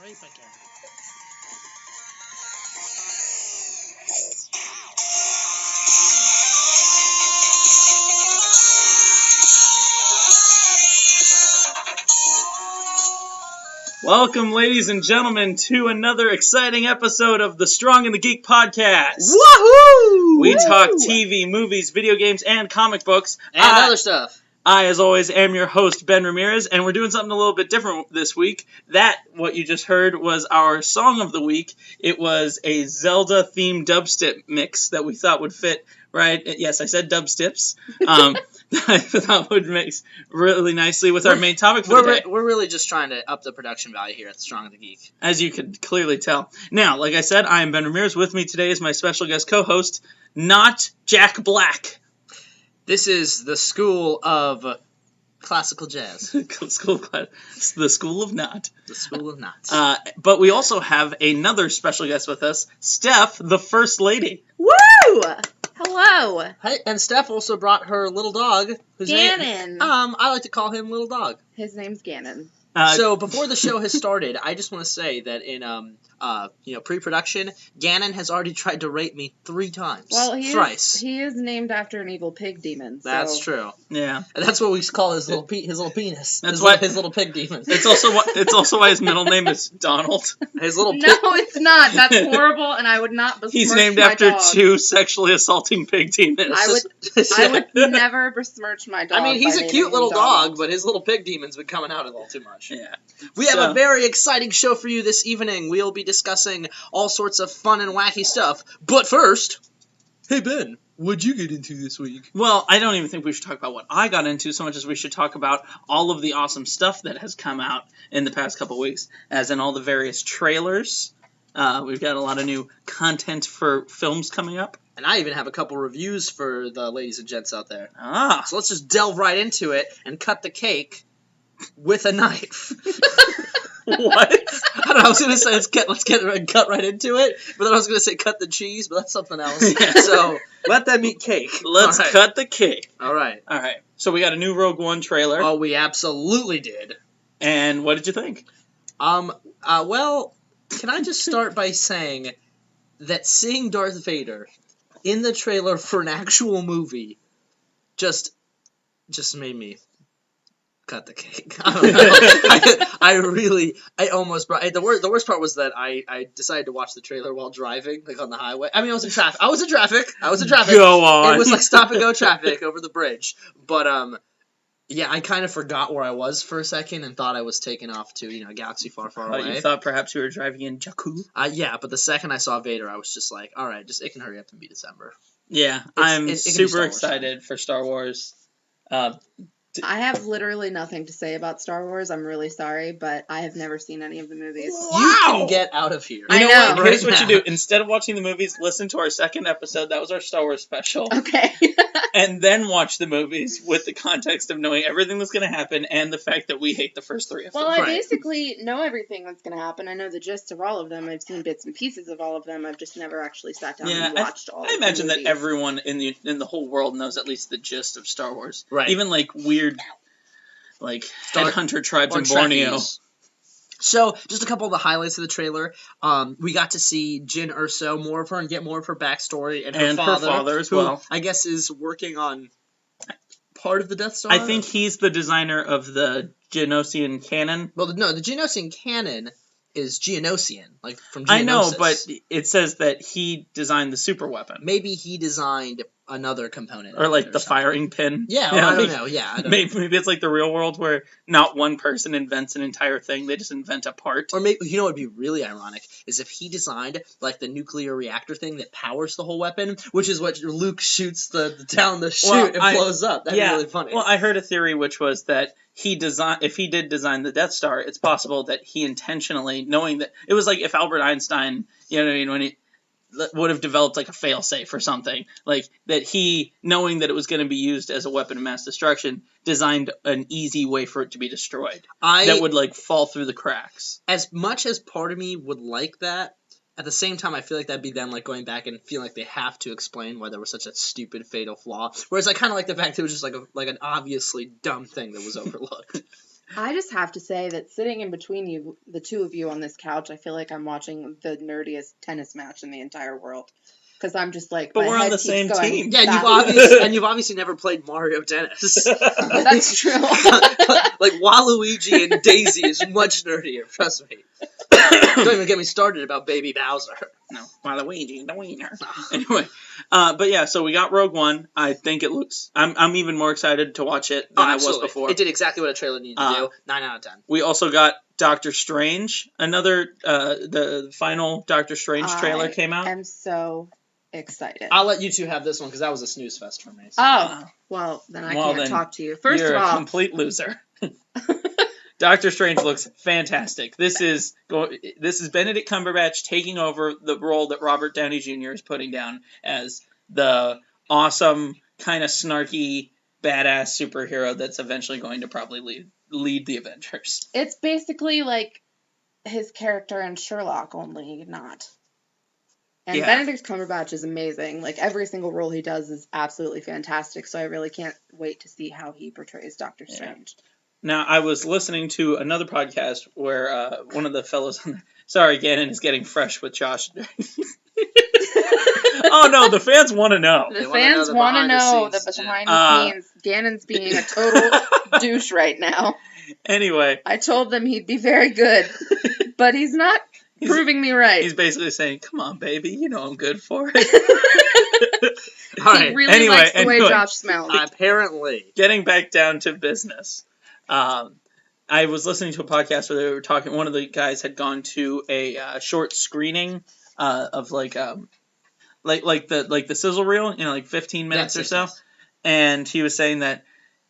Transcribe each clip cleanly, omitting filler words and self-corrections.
Right back at it. Welcome, ladies and gentlemen, to another exciting episode of the Strong and the Geek Podcast. Woohoo! We talk TV, movies, video games, and comic books. And other stuff. I, as always, am your host, Ben Ramirez, and we're doing something a little bit different this week. What you just heard, was our song of the week. It was a Zelda-themed dubstep mix that we thought would fit right. Yes, I said dubsteps. I thought would mix really nicely with our main topic for the day. We're really just trying to up the production value here at the Strong and the Geek. As you could clearly tell. Now, like I said, I am Ben Ramirez. With me today is my special guest co-host, not Jack Black. This is the School of Classical Jazz. The School of Not. The School of Not. But we also have another special guest with us, Steph the First Lady. Woo! Hello. Hey, and Steph also brought her little dog. Gannon. I like to call him Little Dog. His name's Gannon. So before the show has started, I just want to say that in pre-production, Gannon has already tried to rape me 3 times. Well, thrice. He is named after an evil pig demon. So. That's true. Yeah, and that's what we call his little penis. That's his little pig demon. It's also why his middle name is Donald. His little No, it's not. That's horrible, and I would not besmirch He's named my after dog. 2 sexually assaulting pig demons. I would never besmirch my dog. I mean, he's by a cute naming little him dog, Donald. but his little pig demon's been coming out a little too much. Yeah. We have a very exciting show for you this evening. We'll be discussing all sorts of fun and wacky stuff. But first, hey Ben, what'd you get into this week? Well, I don't even think we should talk about what I got into so much as we should talk about all of the awesome stuff that has come out in the past couple weeks, as in all the various trailers. We've got a lot of new content for films coming up. And I even have a couple reviews for the ladies and gents out there. Ah. So let's just delve right into it and cut the cake with a knife. What? I don't know, I was going to say let's cut right into it, but then I was going to say cut the cheese, but that's something else. Yeah. So let them eat cake. Let's cut the cake. All right. So we got a new Rogue One trailer. Oh, we absolutely did. And what did you think? Well, can I just start by saying that seeing Darth Vader in the trailer for an actual movie just made me cut the cake. I don't know. I almost brought. The worst part was that I decided to watch the trailer while driving, like on the highway. I mean, I was in traffic. Go on. It was like stop and go traffic over the bridge. But yeah, I kind of forgot where I was for a second and thought I was taking off to a galaxy far, far away. You thought perhaps you were driving in Jakku? Yeah, but the second I saw Vader, I was just like, all right, it can hurry up and be December. Yeah, I'm super excited for Star Wars. I have literally nothing to say about Star Wars. I'm really sorry, but I have never seen any of the movies. Wow. You can get out of here. I know. What? Here's what you do. Instead of watching the movies, listen to our second episode. That was our Star Wars special. Okay. And then watch the movies with the context of knowing everything that's going to happen and the fact that we hate the first 3 of them. Well, I basically know everything that's going to happen. I know the gist of all of them. I've seen bits and pieces of all of them. I've just never actually sat down and watched all of them. I imagine that everyone in the whole world knows at least the gist of Star Wars. Right. Even like weird headhunter tribes in Borneo. So, just a couple of the highlights of the trailer. We got to see Jyn Erso, more of her, and get more of her backstory, and her father as well. Who I guess is working on part of the Death Star. I think he's the designer of the Geonosian cannon. Well, no, the Geonosian cannon is Geonosian, like from Geonosis. I know, but it says that he designed the super weapon. Maybe he designed another component. Or like the firing pin. Yeah, well, I don't know. Yeah, I don't know. Maybe it's like the real world where not one person invents an entire thing, they just invent a part. Or maybe, what would be really ironic is if he designed like the nuclear reactor thing that powers the whole weapon, which is what Luke shoots down the chute and blows up. That'd be really funny. Well, I heard a theory which was that if he did design the Death Star, it's possible that he intentionally, knowing that it was like if Albert Einstein, when he would have developed like a failsafe or something, like that he, knowing that it was going to be used as a weapon of mass destruction, designed an easy way for it to be destroyed that would like fall through the cracks. As much as part of me would like that, at the same time I feel like that'd be them like going back and feeling like they have to explain why there was such a stupid fatal flaw. Whereas I kind of like the fact that it was just like an obviously dumb thing that was overlooked. I just have to say that sitting in between you, the two of you on this couch, I feel like I'm watching the nerdiest tennis match in the entire world. Because I'm just like, but my we're head on the keeps same going team. Yeah, backwards. you've obviously never played Mario Tennis. That's true. Like Waluigi and Daisy is much nerdier. Trust me. Don't even get me started about Baby Bowser. No, Waluigi, the wiener. Anyway, but yeah, so we got Rogue One. I think it looks. I'm even more excited to watch it than I was before. It did exactly what a trailer needed to do. 9 out of 10. We also got Doctor Strange. Another the final Doctor Strange trailer came out. I'm so excited. I'll let you two have this one because that was a snooze fest for me. So. Oh, well, then I can't talk to you. First you're of all, a complete loser. Doctor Strange looks fantastic. This is Benedict Cumberbatch taking over the role that Robert Downey Jr. is putting down as the awesome, kind of snarky, badass superhero that's eventually going to probably lead the Avengers. It's basically like his character in Sherlock, only not. And Yeah. Benedict Cumberbatch is amazing. Like, every single role he does is absolutely fantastic, so I really can't wait to see how he portrays Doctor Strange. Now, I was listening to another podcast where one of the fellows on there... Sorry, Gannon is getting fresh with Josh. Oh, no, the fans want to know. The fans want to know the behind the scenes. Gannon's being a total douche right now. Anyway. I told them he'd be very good, but he's not proving me right. He's basically saying, come on, baby, you know I'm good for it. All right. He really likes the way Josh smells. Apparently. Getting back down to business. I was listening to a podcast where they were talking. One of the guys had gone to a short screening of like the sizzle reel, 15 minutes or so, and he was saying that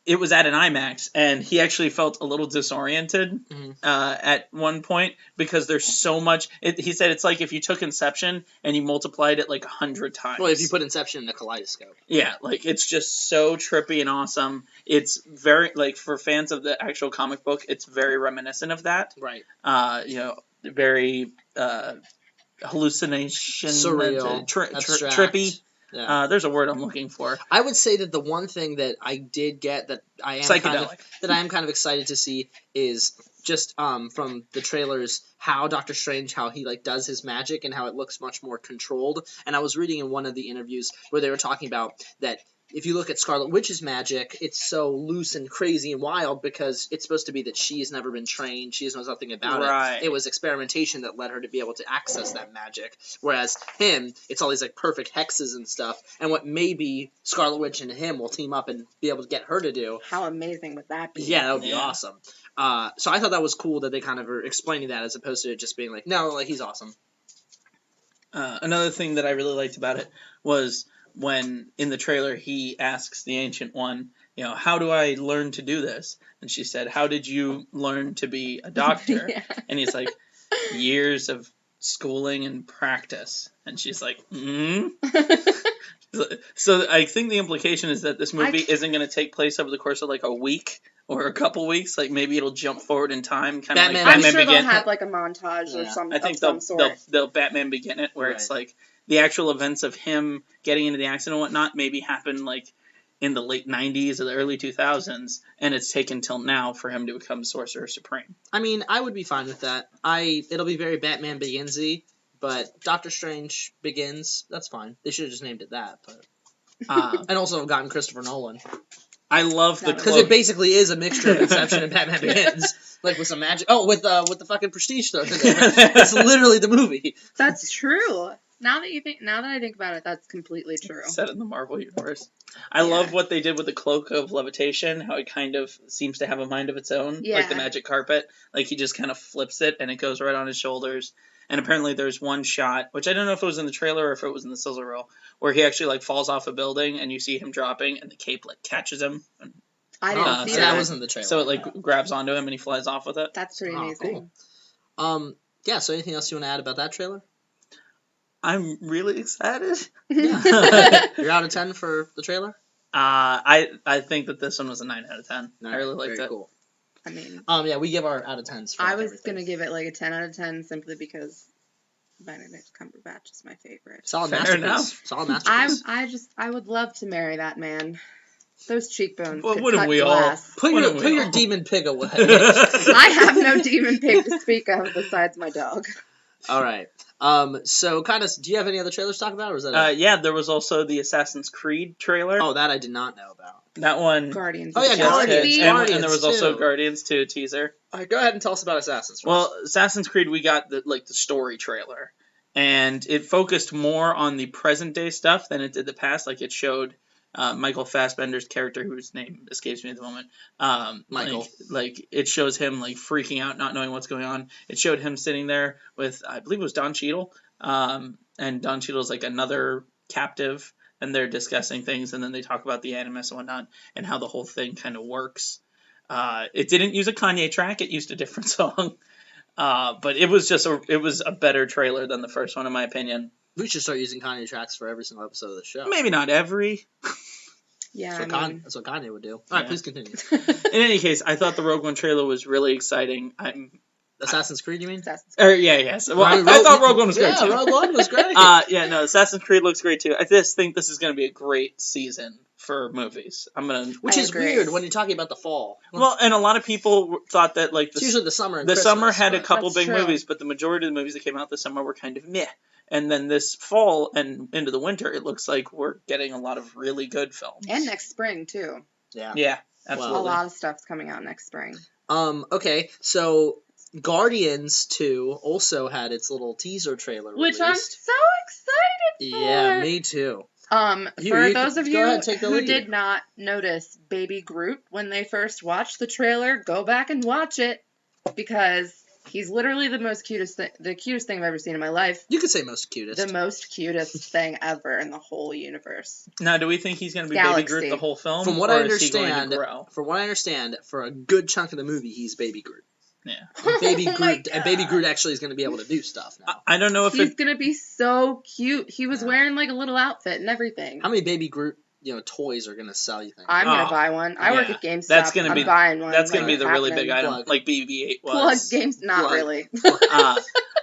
it was at an IMAX, and he actually felt a little disoriented at one point because there's so much. He said it's like if you took Inception and you multiplied it like 100 times. Well, if you put Inception in a kaleidoscope. Yeah, like it's just so trippy and awesome. It's very for fans of the actual comic book, it's very reminiscent of that. Right. Very hallucination, surreal, trippy. Yeah. There's a word I'm looking for. I would say that the one thing that I did get that I am kind of excited to see is just from the trailers how Doctor Strange, how he does his magic and how it looks much more controlled. And I was reading in one of the interviews where they were talking about that if you look at Scarlet Witch's magic, it's so loose and crazy and wild because it's supposed to be that she has never been trained, she knows nothing about it. It was experimentation that led her to be able to access that magic. Whereas him, it's all these perfect hexes and stuff, and what maybe Scarlet Witch and him will team up and be able to get her to do. How amazing would that be? Yeah, that would be awesome. So I thought that was cool that they kind of are explaining that as opposed to it just being he's awesome. Another thing that I really liked about it was when in the trailer he asks the Ancient One, how do I learn to do this? And she said, how did you learn to be a doctor? Yeah. And he's like, years of schooling and practice. And she's like, So I think the implication is that this movie isn't going to take place over the course of a week or a couple weeks. Maybe it'll jump forward in time, kind of like Batman I'm sure Begin. They'll have a montage or something. I think they'll Batman Begin it, where it's the actual events of him getting into the accident and whatnot maybe happened in the late 90s or the early 2000s, and it's taken till now for him to become Sorcerer Supreme. I mean, I would be fine with that. It'll be very Batman Begins-y, but Doctor Strange Begins, that's fine. They should have just named it that. But and also gotten Christopher Nolan. I love the cloak. Because it basically is a mixture of Inception and Batman Begins. With some magic. Oh, with the fucking Prestige thrown in there. That's literally the movie. That's true. Now that I think about it, that's completely true. Set in the Marvel universe. I love what they did with the cloak of levitation, how it kind of seems to have a mind of its own, like the magic carpet. He just kind of flips it and it goes right on his shoulders. And apparently there's one shot, which I don't know if it was in the trailer or if it was in the sizzle reel, where he actually falls off a building and you see him dropping and the cape catches him. I didn't see that. That was in the trailer. So it grabs onto him and he flies off with it. That's pretty amazing. Cool. Yeah, so anything else you want to add about that trailer? I'm really excited. Yeah. You're out of 10 for the trailer? I think that this one was a 9 out of 10. I really liked it. Cool. I mean, yeah, we give our out of 10s. I was gonna give it a 10 out of 10 simply because Benedict Cumberbatch is my favorite. Solid masterpiece. I would love to marry that man. Those cheekbones. Well, could wouldn't cut we all? glass. Put Wouldn't we your all? demon pig away. I have no demon pig to speak of besides my dog. All right. So kind of, do you have any other trailers to talk about, or is that it? Yeah, there was also the Assassin's Creed trailer. Oh, that I did not know about. That one. Guardians. Oh, of yeah, the Guardians. Galaxy. And there was also too. Guardians 2 teaser. All right, go ahead and tell us about Assassin's. Well, Assassin's Creed, we got the story trailer, and it focused more on the present day stuff than it did the past. Like it showed Michael Fassbender's character, whose name escapes me at the moment. Michael. Like it shows him like freaking out, not knowing what's going on. It showed him sitting there with, I believe it was Don Cheadle, and Don Cheadle's like another captive, and they're discussing things, and then they talk about the Animus and whatnot, and how the whole thing kind of works. It didn't use a Kanye track; it used a different song. But it was a better trailer than the first one, in my opinion. We should start using Kanye tracks for every single episode of the show. Maybe not every. Yeah, That's what Kanye would do. All right, Yeah. please continue. In any case, I thought the Rogue One trailer was really exciting. Assassin's Creed, you mean? Yes. Well, I Rogue- thought Rogue One was great Yeah, too. Rogue One was great. No, Assassin's Creed looks great too. I just think this is going to be a great season for movies. Which I is agree. weird when you're talking about the fall. Well, and a lot of people thought that like It's usually the summer and the Christmas, summer had a but- couple That's big true. movies, but the majority of the movies that came out this summer were kind of meh. And then this fall and into the winter, it looks like we're getting a lot of really good films. and next spring too. Yeah. Yeah, A absolutely. lot of stuff's coming out next spring. Okay, so Guardians 2 also had its little teaser trailer Which I'm released. so excited for. Yeah, me too. For those of go you ahead, take the who lead. did not notice Baby Groot when they first watched the trailer, go back and watch it because he's literally the cutest thing I've ever seen in my life. You could say most cutest. The most cutest thing ever in the whole universe. Now, do we think he's going to be Baby Galaxy. Groot the whole film? From what or I is he going to understand, grow? for a good chunk of the movie, he's Baby Groot. Yeah. And Baby Oh my Groot, and Baby Groot actually is going to be able to do stuff now. I don't know if He's gonna be so cute. He was Yeah. wearing like a little outfit and everything. How many Baby Groot, toys are going to sell? You think? I'm gonna Oh, buy one. I work yeah. at GameStop. That's gonna I'm be- buying one. that's going to be Like, the really big happening. item, Plug. like BB-8 was. Plug games, not Plug. really.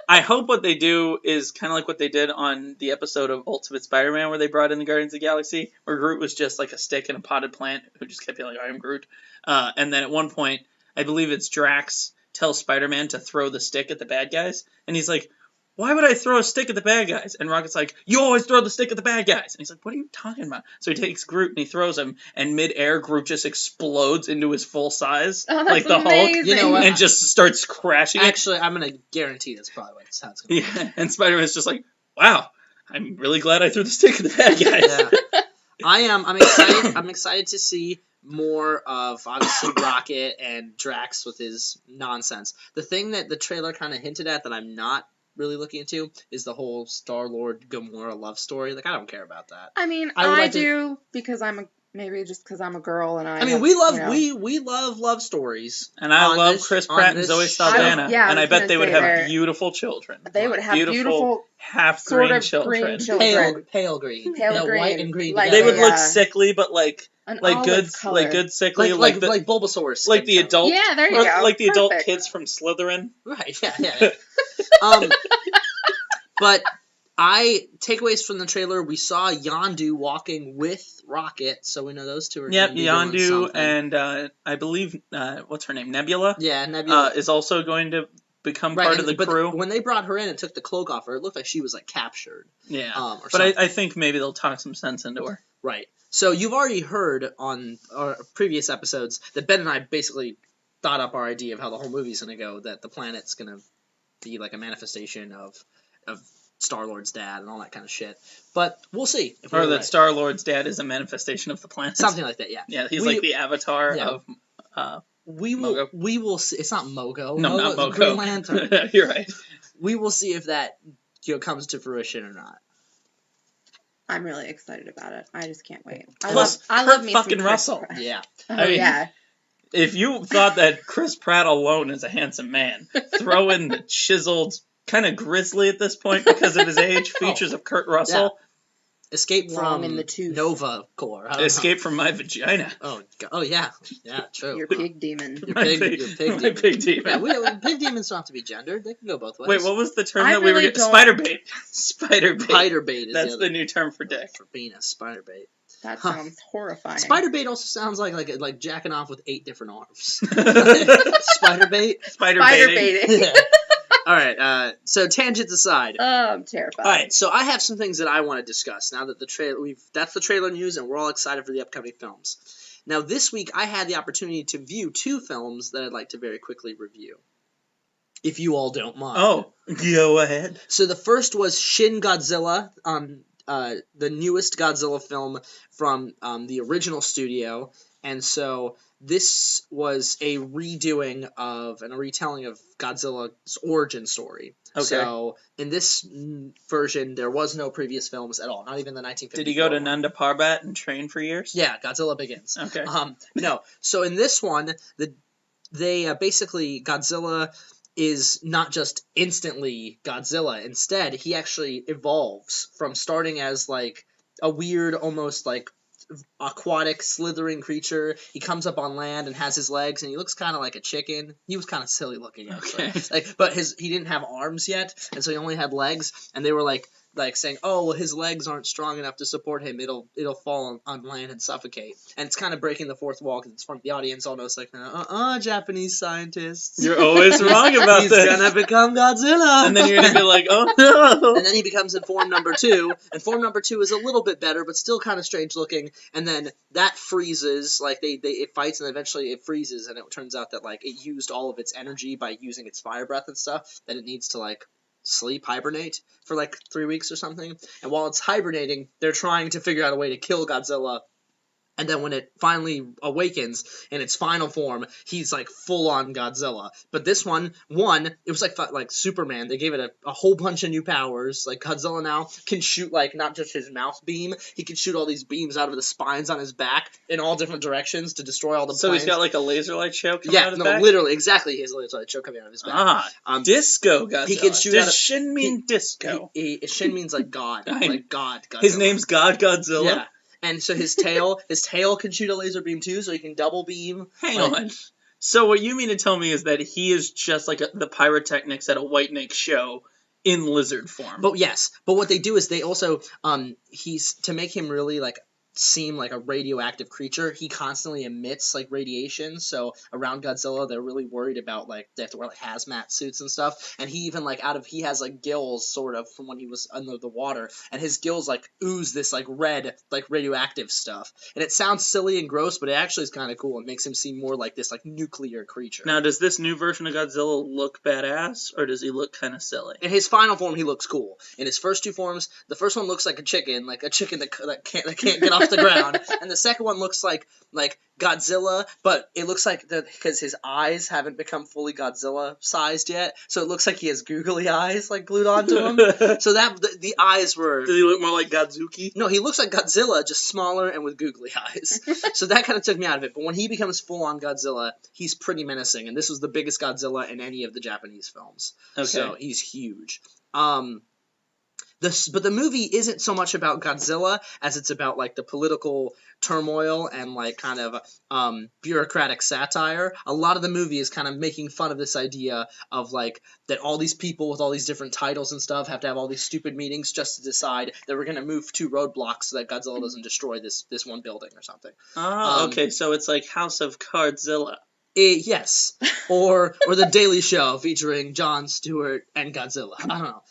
I hope what they do is kind of like what they did on the episode of Ultimate Spider-Man where they brought in the Guardians of the Galaxy, where Groot was just like a stick in a potted plant who just kept yelling, "I am Groot." And then at one point, I believe it's Drax tells Spider-Man to throw the stick at the bad guys, and he's like, "Why would I throw a stick at the bad guys?" And Rocket's like, "You always throw the stick at the bad guys." And he's like, "What are you talking about?" So he takes Groot and he throws him, and mid-air, Groot just explodes into his full size, Oh, that's like the amazing. Hulk, You know what? and just starts crashing it. Actually, I'm going to guarantee that's probably what it's how it's going to be. Yeah, and Spider-Man's just like, "Wow, I'm really glad I threw the stick at the bad guys." Yeah. I'm excited. I'm excited to see more of obviously Rocket and Drax with his nonsense. The thing that the trailer kind of hinted at that I'm not really looking into is the whole Star-Lord Gamora love story. Like, I don't care about that. I mean, I would I like to- do because maybe just because I'm a girl and I mean, have, we love you know, we love love stories. And I On love this- Chris on Pratt and this Zoe show. Saldana, Yeah, I and I was bet gonna they would say have they're- beautiful children. They would have Beautiful beautiful half sort green of children. green children. Pale green. Pale No, green, white and green. like- They together. would look Yeah. sickly, but like An good, olive color. like good sickly, like the Bulbasaur's like skin the tone. adult, Yeah, there you or go. like the adult Perfect. kids from Slytherin. Right, yeah. But takeaways from the trailer, we saw Yondu walking with Rocket, so we know those two are Yep, gonna be doing Yondu something. and I believe what's her name, Nebula, Yeah, Nebula. is also going to become right, part and- of the but crew. when they brought her in and took the cloak off her, it looked like she was like captured. Yeah, Or but something. I think maybe they'll talk some sense into her. Right. So you've already heard on our previous episodes that Ben and I basically thought up our idea of how the whole movie's going to go, that the planet's going to be like a manifestation of Star-Lord's dad and all that kind of shit. But we'll see. If Or we're that right. Star-Lord's dad is a manifestation of the planet. Something like that, yeah. Yeah, he's We- like the avatar yeah. of. We will. Mogo. We will see. It's not Mogo. No, not Mogo's Green Mogo. Lantern. You're right. We will see if that comes to fruition or not. I'm really excited about it. I just can't wait. Plus, I Kurt love me some fucking Chris Russell. Pratt. Yeah. Oh, I mean, yeah. If you thought that Chris Pratt alone is a handsome man, throw in the chiseled, kind of grisly at this point because of his age, features of Kurt Russell. Escape Long from in the tooth. Nova Corps. I don't know. Escape from my vagina. Oh yeah. Yeah. True. Your pig demon. Your My pig my demon. pig demon. Yeah, pig demons don't have to be gendered. They can go both ways. Wait, what was the term I that we were really getting? don't- Spider bait. Spider bait. Spider bait is That's the the other new term for dick. for penis. Spider bait. That sounds horrifying. Spider bait also sounds like jacking off with 8 different arms. Spider bait. Spider baiting. Yeah. All right. So tangents aside. Oh, I'm terrified. All right. So I have some things that I want to discuss now that that's the trailer news, and we're all excited for the upcoming films. Now this week I had the opportunity to view 2 films that I'd like to very quickly review, if you all don't mind. Oh, go ahead. So the first was Shin Godzilla, the newest Godzilla film from the original studio, and so this was a redoing of and a retelling of Godzilla's origin story. Okay. So in this version, there was no previous films at all, not even the 1950s. Did he go to Nanda Parbat and train for years? Yeah, Godzilla Begins. Okay. No. So in this one, they basically Godzilla is not just instantly Godzilla. Instead, he actually evolves from starting as like a weird, almost like aquatic, slithering creature. He comes up on land and has his legs, and he looks kind of like a chicken. He was kind of silly looking, actually. Okay. But he didn't have arms yet, and so he only had legs. And they were like saying, "Oh, well, his legs aren't strong enough to support him. It'll fall on land and suffocate." And it's kind of breaking the fourth wall because it's from the audience all knows like, Japanese scientists. You're always wrong about He's this. gonna become Godzilla. And then you're gonna be like, oh no. And then he becomes in form number 2, and form number 2 is a little bit better, but still kind of strange looking. And then that freezes, like it fights, and eventually it freezes, and it turns out that like it used all of its energy by using its fire breath and stuff that it needs to like hibernate for like 3 weeks or something. And while it's hibernating, they're trying to figure out a way to kill Godzilla. And then when it finally awakens in its final form, he's like full on Godzilla. But this one, it was like Superman. They gave it a whole bunch of new powers. Like Godzilla now can shoot like not just his mouth beam, he can shoot all these beams out of the spines on his back in all different directions to destroy all the So planes. he's got like a laser light show coming out of his back? Literally, exactly. He has a laser light show coming out of his back. Disco Godzilla. He can shoot Does out Shin mean disco? Shin means like God, like God. Godzilla. His name's God Godzilla? Yeah. And so his tail can shoot a laser beam too, so he can double beam. Hang on. So what you mean to tell me is that he is just like the pyrotechnics at a White Nick show in lizard form. But what they do is they also he's to make him really like seem like a radioactive creature, he constantly emits like radiation. So around Godzilla, they're really worried about like they have to wear like hazmat suits and stuff. And he even like he has like gills sort of from when he was under the water, and his gills like ooze this like red like radioactive stuff. And it sounds silly and gross, but it actually is kind of cool. It makes him seem more like this like nuclear creature. Now, does this new version of Godzilla look badass, or does he look kind of silly? In his final form, he looks cool. In his first 2 forms, the first one looks like a chicken that can't get off the ground, and the second one looks like Godzilla, but it looks like because his eyes haven't become fully Godzilla sized yet, so it looks like he has googly eyes like glued onto him. So that the eyes were. Does he look more like Godzuki? No, he looks like Godzilla, just smaller and with googly eyes. So that kind of took me out of it. But when he becomes full on Godzilla, he's pretty menacing, and this was the biggest Godzilla in any of the Japanese films. Okay. So he's huge. But the movie isn't so much about Godzilla as it's about like the political turmoil and like kind of bureaucratic satire. A lot of the movie is kind of making fun of this idea of like that all these people with all these different titles and stuff have to have all these stupid meetings just to decide that we're going to move 2 roadblocks so that Godzilla doesn't destroy this one building or something. Oh, okay, so it's like House of Cardzilla. Yes, or The Daily Show featuring Jon Stewart and Godzilla. I don't know,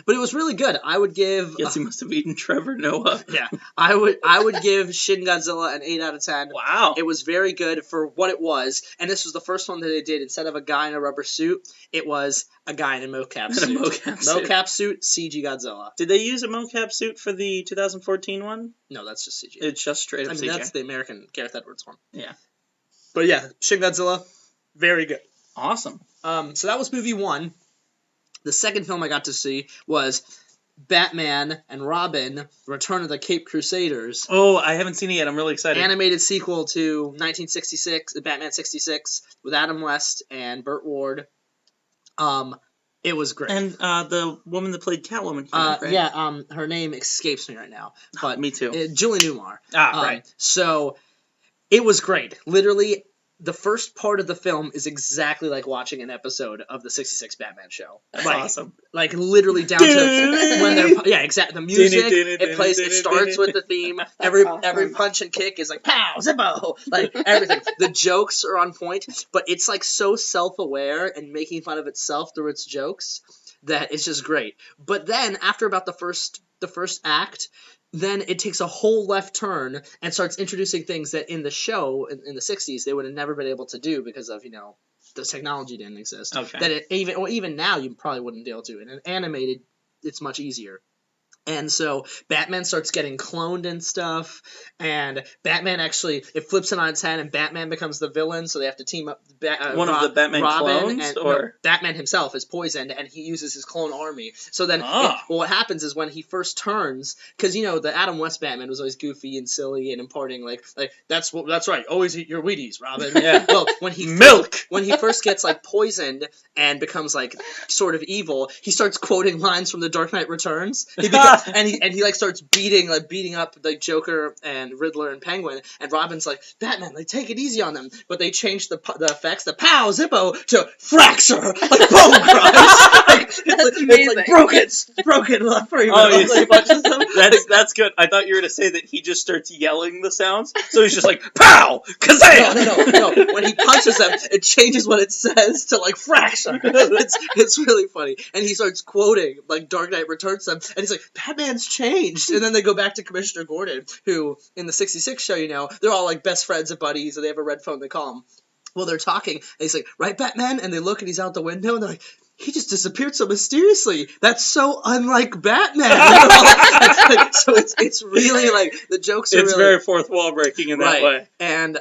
but it was really good. I would give. Guess he must have eaten Trevor Noah. Yeah, I would give Shin Godzilla an 8 out of 10. Wow, it was very good for what it was, and this was the first one that they did. Instead of a guy in a rubber suit, it was a guy in a mocap suit. Mocap suit, CG Godzilla. Did they use a mocap suit for the 2014 one? No, that's just CG. It's just straight up CG. That's the American Gareth Edwards one. Yeah. But yeah, Shin Godzilla, very good. Awesome. So that was movie 1. The second film I got to see was Batman and Robin: Return of the Caped Crusaders. Oh, I haven't seen it yet. I'm really excited. Animated sequel to 1966, Batman 66, with Adam West and Burt Ward. It was great. And the woman that played Catwoman. Right? Yeah, her name escapes me right now. But me too. Julie Newmar. Right. So it was great. Literally the first part of the film is exactly like watching an episode of the 66 Batman show. That's like, awesome. Like literally down to when they're exactly the music. It plays. It starts with the theme. Every punch and kick is like pow zippo. Like everything. The jokes are on point, but it's like so self-aware and making fun of itself through its jokes that it's just great. But then after about the first act, then it takes a whole left turn and starts introducing things that in the show in the 60s they would have never been able to do because of, the technology didn't exist. Okay. That even now you probably wouldn't be able to. In an animated, it's much easier. And so Batman starts getting cloned and stuff, and Batman actually, it flips it on its head, and Batman becomes the villain, so they have to team up. One of the Batman Robin clones? No, Batman himself is poisoned, and he uses his clone army. So then, what happens is when he first turns, because, the Adam West Batman was always goofy and silly and imparting, like that's right, always eat your Wheaties, Robin. Yeah. Well, when he first gets, poisoned and becomes, sort of evil, he starts quoting lines from The Dark Knight Returns. And he starts beating up Joker and Riddler and Penguin, and Robin's like, Batman, take it easy on them. But they changed the effects, the pow zippo to fracture, bone crush. That's amazing. It's broken. That's good. I thought you were to say that he just starts yelling the sounds, so he's just like pow, kazam. No. When he punches them, it changes what it says to fracture. It's really funny, and he starts quoting Dark Knight Returns them, and he's like, Batman's changed. And then they go back to Commissioner Gordon, who in the 66 show, they're all best friends and buddies, and they have a red phone they call him. Well, they're talking, and he's like, right, Batman? And they look, and he's out the window, and they're like, he just disappeared so mysteriously. That's so unlike Batman. So it's really the jokes are it's really... very fourth wall breaking in that way. And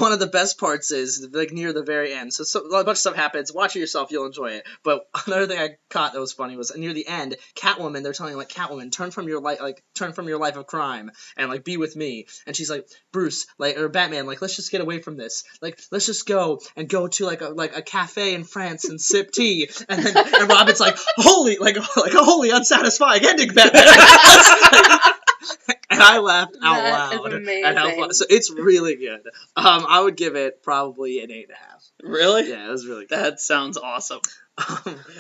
one of the best parts is near the very end. So a bunch of stuff happens. Watch it yourself, you'll enjoy it. But another thing I caught that was funny was near the end, Catwoman. They're telling Catwoman, turn from your life of crime and be with me. And she's like, Bruce, or Batman, let's just get away from this. Let's just go to a cafe in France and sip tea. And Robin's like, holy, a wholly unsatisfying ending, Batman. And I laughed out loud at how fun. So it's really good. I would give it probably an 8.5. Really? Yeah, it was really good. That sounds awesome.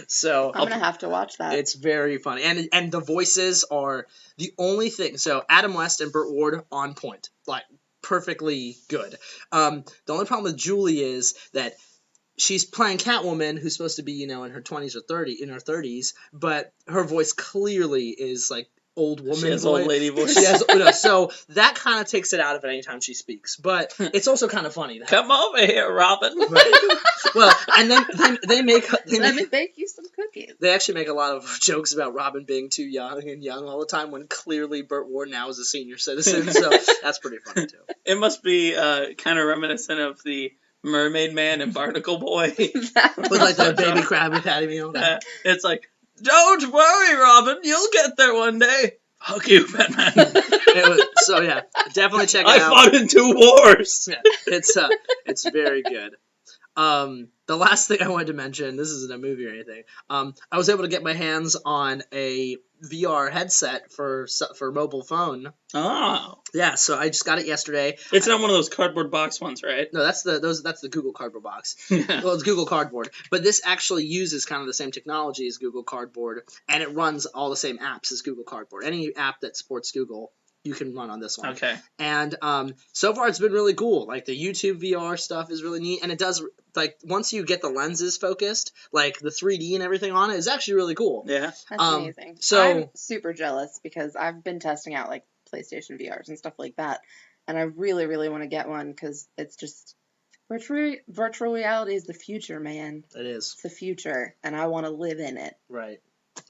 So I'm gonna have to watch that. It's very funny, and the voices are the only thing. So Adam West and Burt Ward on point, perfectly good. The only problem with Julie is that she's playing Catwoman, who's supposed to be in her 20s or 30s, but her voice clearly is old woman she has voice. Old lady voice. So that kind of takes it out of it anytime she speaks. But it's also kind of funny. Come over here, Robin. Right. Well, and then they make Let me bake you some cookies. They actually make a lot of jokes about Robin being too young all the time when clearly Burt Ward now is a senior citizen. So that's pretty funny too. It must be kind of reminiscent of the Mermaid Man and Barnacle Boy. With the baby Krabby Patty meal. It's like, don't worry, Robin. You'll get there one day. Fuck you, Batman. Definitely check it out. I fought in 2 wars. Yeah, it's very good. The last thing I wanted to mention, this isn't a movie or anything. I was able to get my hands on a VR headset for mobile phone. Oh. Yeah, so I just got it yesterday. It's not one of those cardboard box ones, right? No, that's the Google Cardboard box. Yeah. Well, it's Google Cardboard, but this actually uses kind of the same technology as Google Cardboard, and it runs all the same apps as Google Cardboard. Any app that supports Google, you can run on this one. Okay. And so far it's been really cool. The YouTube VR stuff is really neat, and it does once you get the lenses focused, the 3D and everything on it is actually really cool. Yeah. That's amazing. So I'm super jealous because I've been testing out PlayStation VRs and stuff like that, and I really, really want to get one because it's just virtual reality is the future, man. It is. It's the future, and I want to live in it. Right.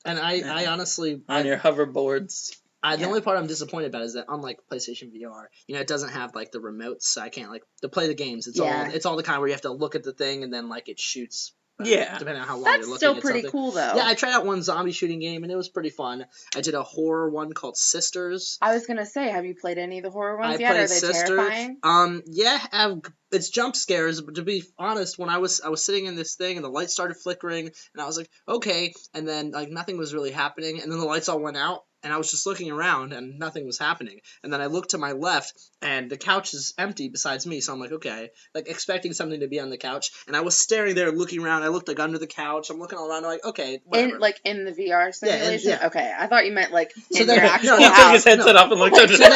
And I honestly on your hoverboards. The only part I'm disappointed about is that unlike PlayStation VR, it doesn't have the remotes. So I can't to play the games. It's all the kind where you have to look at the thing and then it shoots. Depending on how long you're looking at something. That's still pretty cool though. Yeah, I tried out one zombie shooting game and it was pretty fun. I did a horror one called Sisters. I was gonna say, have you played any of the horror ones yet? Are they terrifying? Yeah, I've it's jump scares, but to be honest, when I was sitting in this thing and the lights started flickering and I was like, okay, and then like nothing was really happening, and then the lights all went out and I was just looking around and nothing was happening, and then I looked to my left and the couch is empty besides me, so I'm like, okay, like expecting something to be on the couch, and I was staring there looking around. I looked like under the couch. I'm looking all around. I'm like, okay, whatever. In the VR simulation. Yeah. Okay, I thought you meant like So in then- your actual He took house. his headset off and looked under So the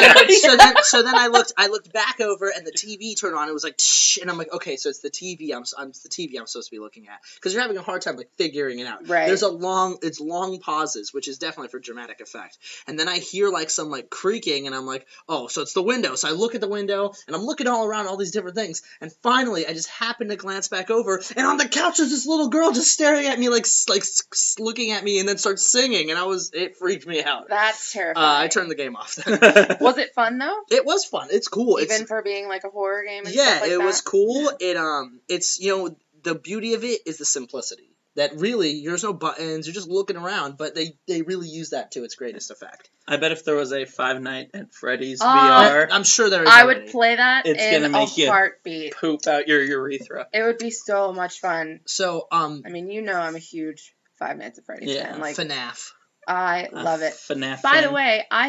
then, couch. so then I looked back over and the TV turned on. It was like, tsh, and I'm like, okay, so it's the TV. I'm the TV I'm supposed to be looking at, because you're having a hard time like figuring it out. Right. There's it's long pauses, which is definitely for dramatic effect. And then I hear like some like creaking, and I'm like, oh, so it's the window. So I look at the window and I'm looking all around all these different things, and finally I just happen to glance back over, and on the couch there's this little girl just staring at me like looking at me, and then starts singing, and it freaked me out. That's terrifying. I turned the game off. Was it fun though? It was fun. It's cool. Even for being like a horror game and Yeah, stuff like it that? was cool. It's the beauty of it is the simplicity. That really, there's no buttons. You're just looking around, but they really use that to its greatest effect. I bet if there was a Five Nights at Freddy's Oh, VR, I'm sure there is. I already. would play that It's in gonna make a you- heartbeat. poop out your urethra. It would be so much fun. So I mean, you know I'm a huge Five Nights at Freddy's Yeah. fan. Like, FNAF. I love it. FNAF By the fan. way, I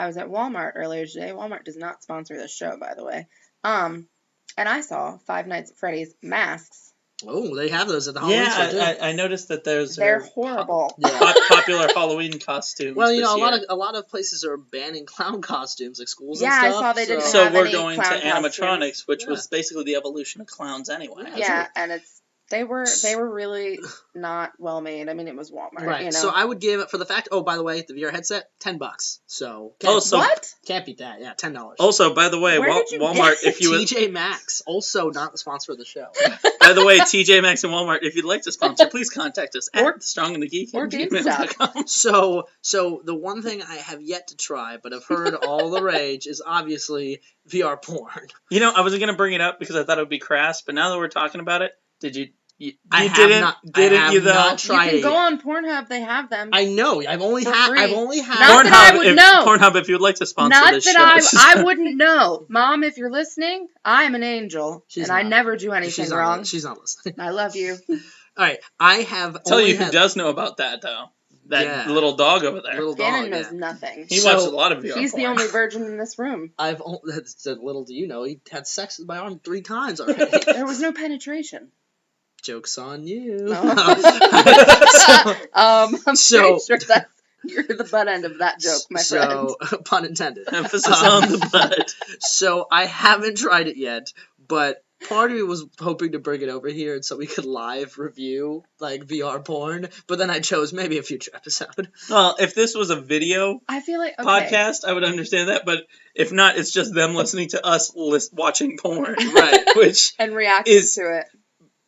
was at Walmart earlier today. Walmart does not sponsor this show, by the way. And I saw Five Nights at Freddy's masks. Oh, they have those at the Halloween store too. Yeah, I noticed that They're horrible. Yeah. popular Halloween costumes. Well, this year. a lot of places are banning clown costumes, like schools Yeah, I and stuff. saw they didn't So have we're any going to clown animatronics, costumes. which Yeah. was basically the evolution of clowns anyway. Yeah. Yeah, and they were really not well made. I mean, it was Walmart, Right. you know. So I would give it, for the fact. Oh, by the way, the VR headset, $10. So What? can't beat that. Yeah, $10. Also, by the way, Where did you Walmart, get if you would, TJ Maxx, also not the sponsor of the show. by the way, TJ Maxx and Walmart, if you'd like to sponsor, please contact us Or- at strongandthegeek or GameStop. So the one thing I have yet to try, but I've heard all the rage, is obviously VR porn. You know, I wasn't gonna bring it up because I thought it would be crass, but now that we're talking about it, did you? You I have didn't, not- I didn't have you though? not You tried can it go yet. on Pornhub. They have them. I know. I've only For had. free. Not that I would know. Pornhub, if you'd like to sponsor Not this that show. I wouldn't know. Mom, if you're listening, I am an angel. She's and I not. never do anything She's wrong. She's not listening. I love you. All right, I have. Tell only you who had does know about that though. That Yeah. little dog over there. Little Gannon dog. knows Yeah. nothing. He So- watches a lot of VR He's the porn. only virgin in this room. That's a little do you know, he had sex with my arm 3 times already. There was no penetration. Joke's on you. Oh. I'm So- pretty sure that's you're the butt end of that joke, my friend. So, pun intended. Emphasis on the butt. So I haven't tried it yet, but part of me was hoping to bring it over here and so we could live review like VR porn, but then I chose maybe a future episode. Well, if this was a video I feel like okay. podcast, I would understand that, but if not, it's just them listening to us watching porn, Right. which and reacting is- to it.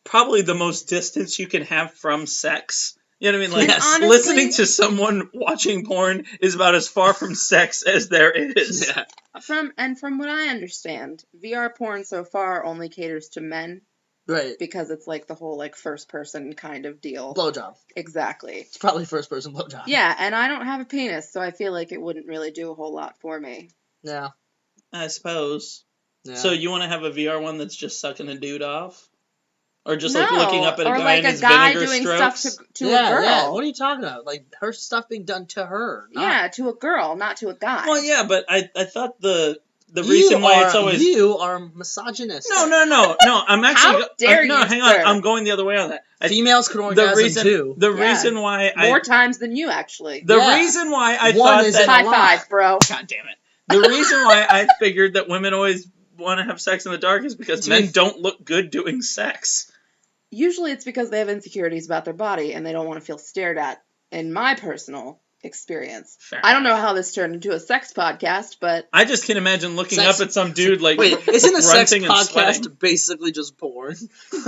probably the most distance you can have from sex. You know what I mean? Like, Yes. Honestly- listening to someone watching porn is about as far from sex as there is. Yeah. From what I understand, VR porn so far only caters to men Right. because it's like the whole like first person kind of deal. Blowjob. Exactly. It's probably first person blowjob. Yeah, and I don't have a penis, so I feel like it wouldn't really do a whole lot for me. Yeah. I suppose. Yeah. So you want to have a VR one that's just sucking a dude off? Or just no, like looking up at a or guy like in a his guy vinegar doing strokes? stuff to yeah, a girl. Yeah. What are you talking about? Like her stuff being done to her. not- Yeah, to a girl, not to a guy. Well, yeah, but I thought the reason why it's always... You are misogynist. No, I'm actually... How dare no, you, hang sir. on, I'm going the other way on that. Females can orgasm too. The Yeah. reason why More times than you, actually. The Yeah. reason why I One thought is that... in High a lot. five, bro. God damn it. The reason why I figured that women always want to have sex in the dark is because To be- men don't look good doing sex. Usually it's because they have insecurities about their body and they don't want to feel stared at, in my personal experience. Fair I don't enough. know how this turned into a sex podcast, but I just can imagine looking Sex- up at some dude like Wait, isn't a sex grunting and sweating. podcast basically just porn?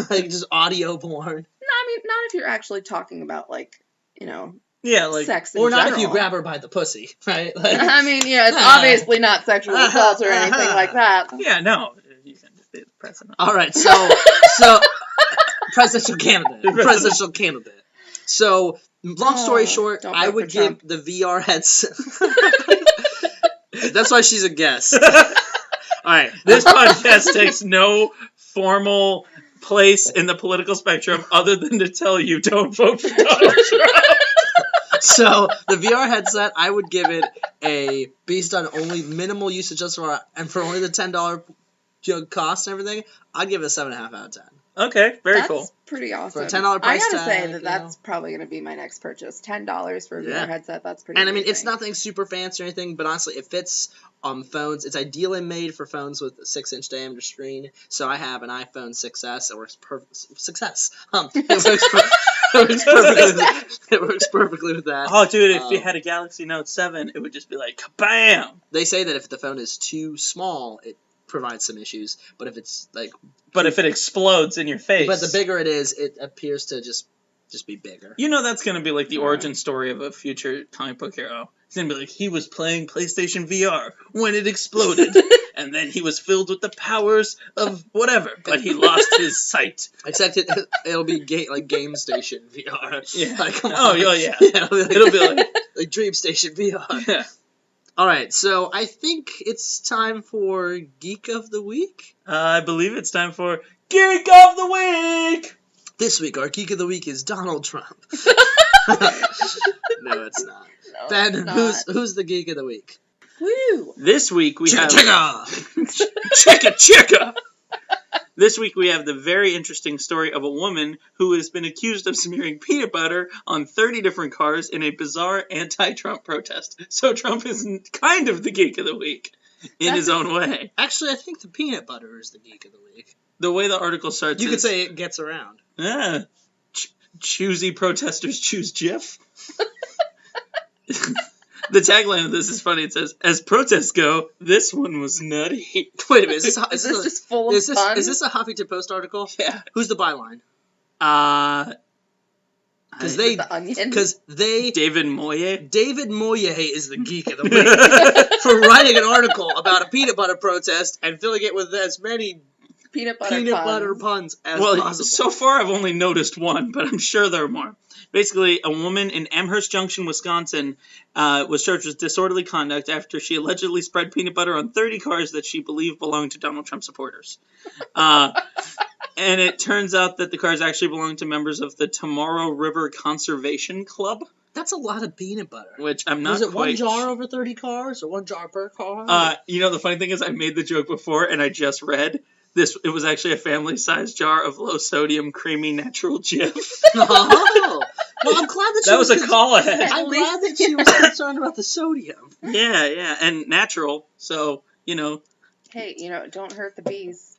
Like just audio porn? no, I mean, not if you're actually talking about, like, you know, Yeah, like sex in Or not general. if you grab her by the pussy, right? Like, I mean, yeah, it's Ah. obviously not sexual assault or anything like that. yeah, no, you can just be the president. all right, so presidential candidate. So, long story Oh, short, don't I vote would for Trump. give the VR headset. That's why she's a guest. All right, This podcast takes no formal place in the political spectrum other than to tell you don't vote for Donald Trump. So the VR headset, I would give it a, based on only minimal usage thus far, and for only the $10 cost and everything, I'd give it a 7.5 out of 10. Okay, very That's cool. pretty awesome. For a $10 price I gotta tag, say that that's probably gonna be my next purchase. $10 for a VR headset. That's pretty. And I mean, amazing. it's nothing super fancy or anything, but honestly, it fits phones. It's ideally made for phones with a 6-inch diameter screen. So I have an iPhone 6S. It works success. It works perfectly with that. Oh, dude, if you had a Galaxy Note 7, it would just be like, kabam! They say that if the phone is too small, it provides some issues. But if it's like, But if it explodes in your face. but the bigger it is, it appears to just be bigger. You know that's going to be like the origin story of a future comic book hero. It's going to be like, he was playing PlayStation VR when it exploded, and then he was filled with the powers of whatever, but he lost his sight. Except it'll be like Game Station VR. Yeah. Like, come Oh, on. yeah. It'll be like Dream Station VR. Yeah. All right, so I think it's time for Geek of the Week. I believe it's time for Geek of the Week! This week, our Geek of the Week is Donald Trump. No, it's not. No, Ben, it's not. who's the Geek of the Week? Woo! This week we have... Chicka! Chicka! This week we have the very interesting story of a woman who has been accused of smearing peanut butter on 30 different cars in a bizarre anti-Trump protest. So Trump is kind of the Geek of the Week in his own way. Actually, I think the peanut butter is the Geek of the Week. The way the article starts You could is, say it gets around. choosy protesters choose Jif. The tagline of this is funny. It says, as protests go, this one was nutty. Wait a minute, Is this just full of fun? Is this a Huffington Post article? Yeah. Who's the byline? Because The Onion? David Moye. David Moye is the Geek of the Week for writing an article about a peanut butter protest and filling it with as many peanut butter puns as Well, possible. so far I've only noticed one, but I'm sure there are more. Basically, a woman in Amherst Junction, Wisconsin, was charged with disorderly conduct after she allegedly spread peanut butter on 30 cars that she believed belonged to Donald Trump supporters. And it turns out that the cars actually belonged to members of the Tomorrow River Conservation Club. That's a lot of peanut butter. Which I'm not Was it quite one jar over 30 cars or one jar per car? You know, the funny thing is I made the joke before and I just read this. It was actually a family-sized jar of low-sodium creamy natural Jif. Oh. Well, I'm glad that That was a call ahead. I'm glad that she was concerned about the sodium. Yeah, and natural. So, you know. Hey, don't hurt the bees.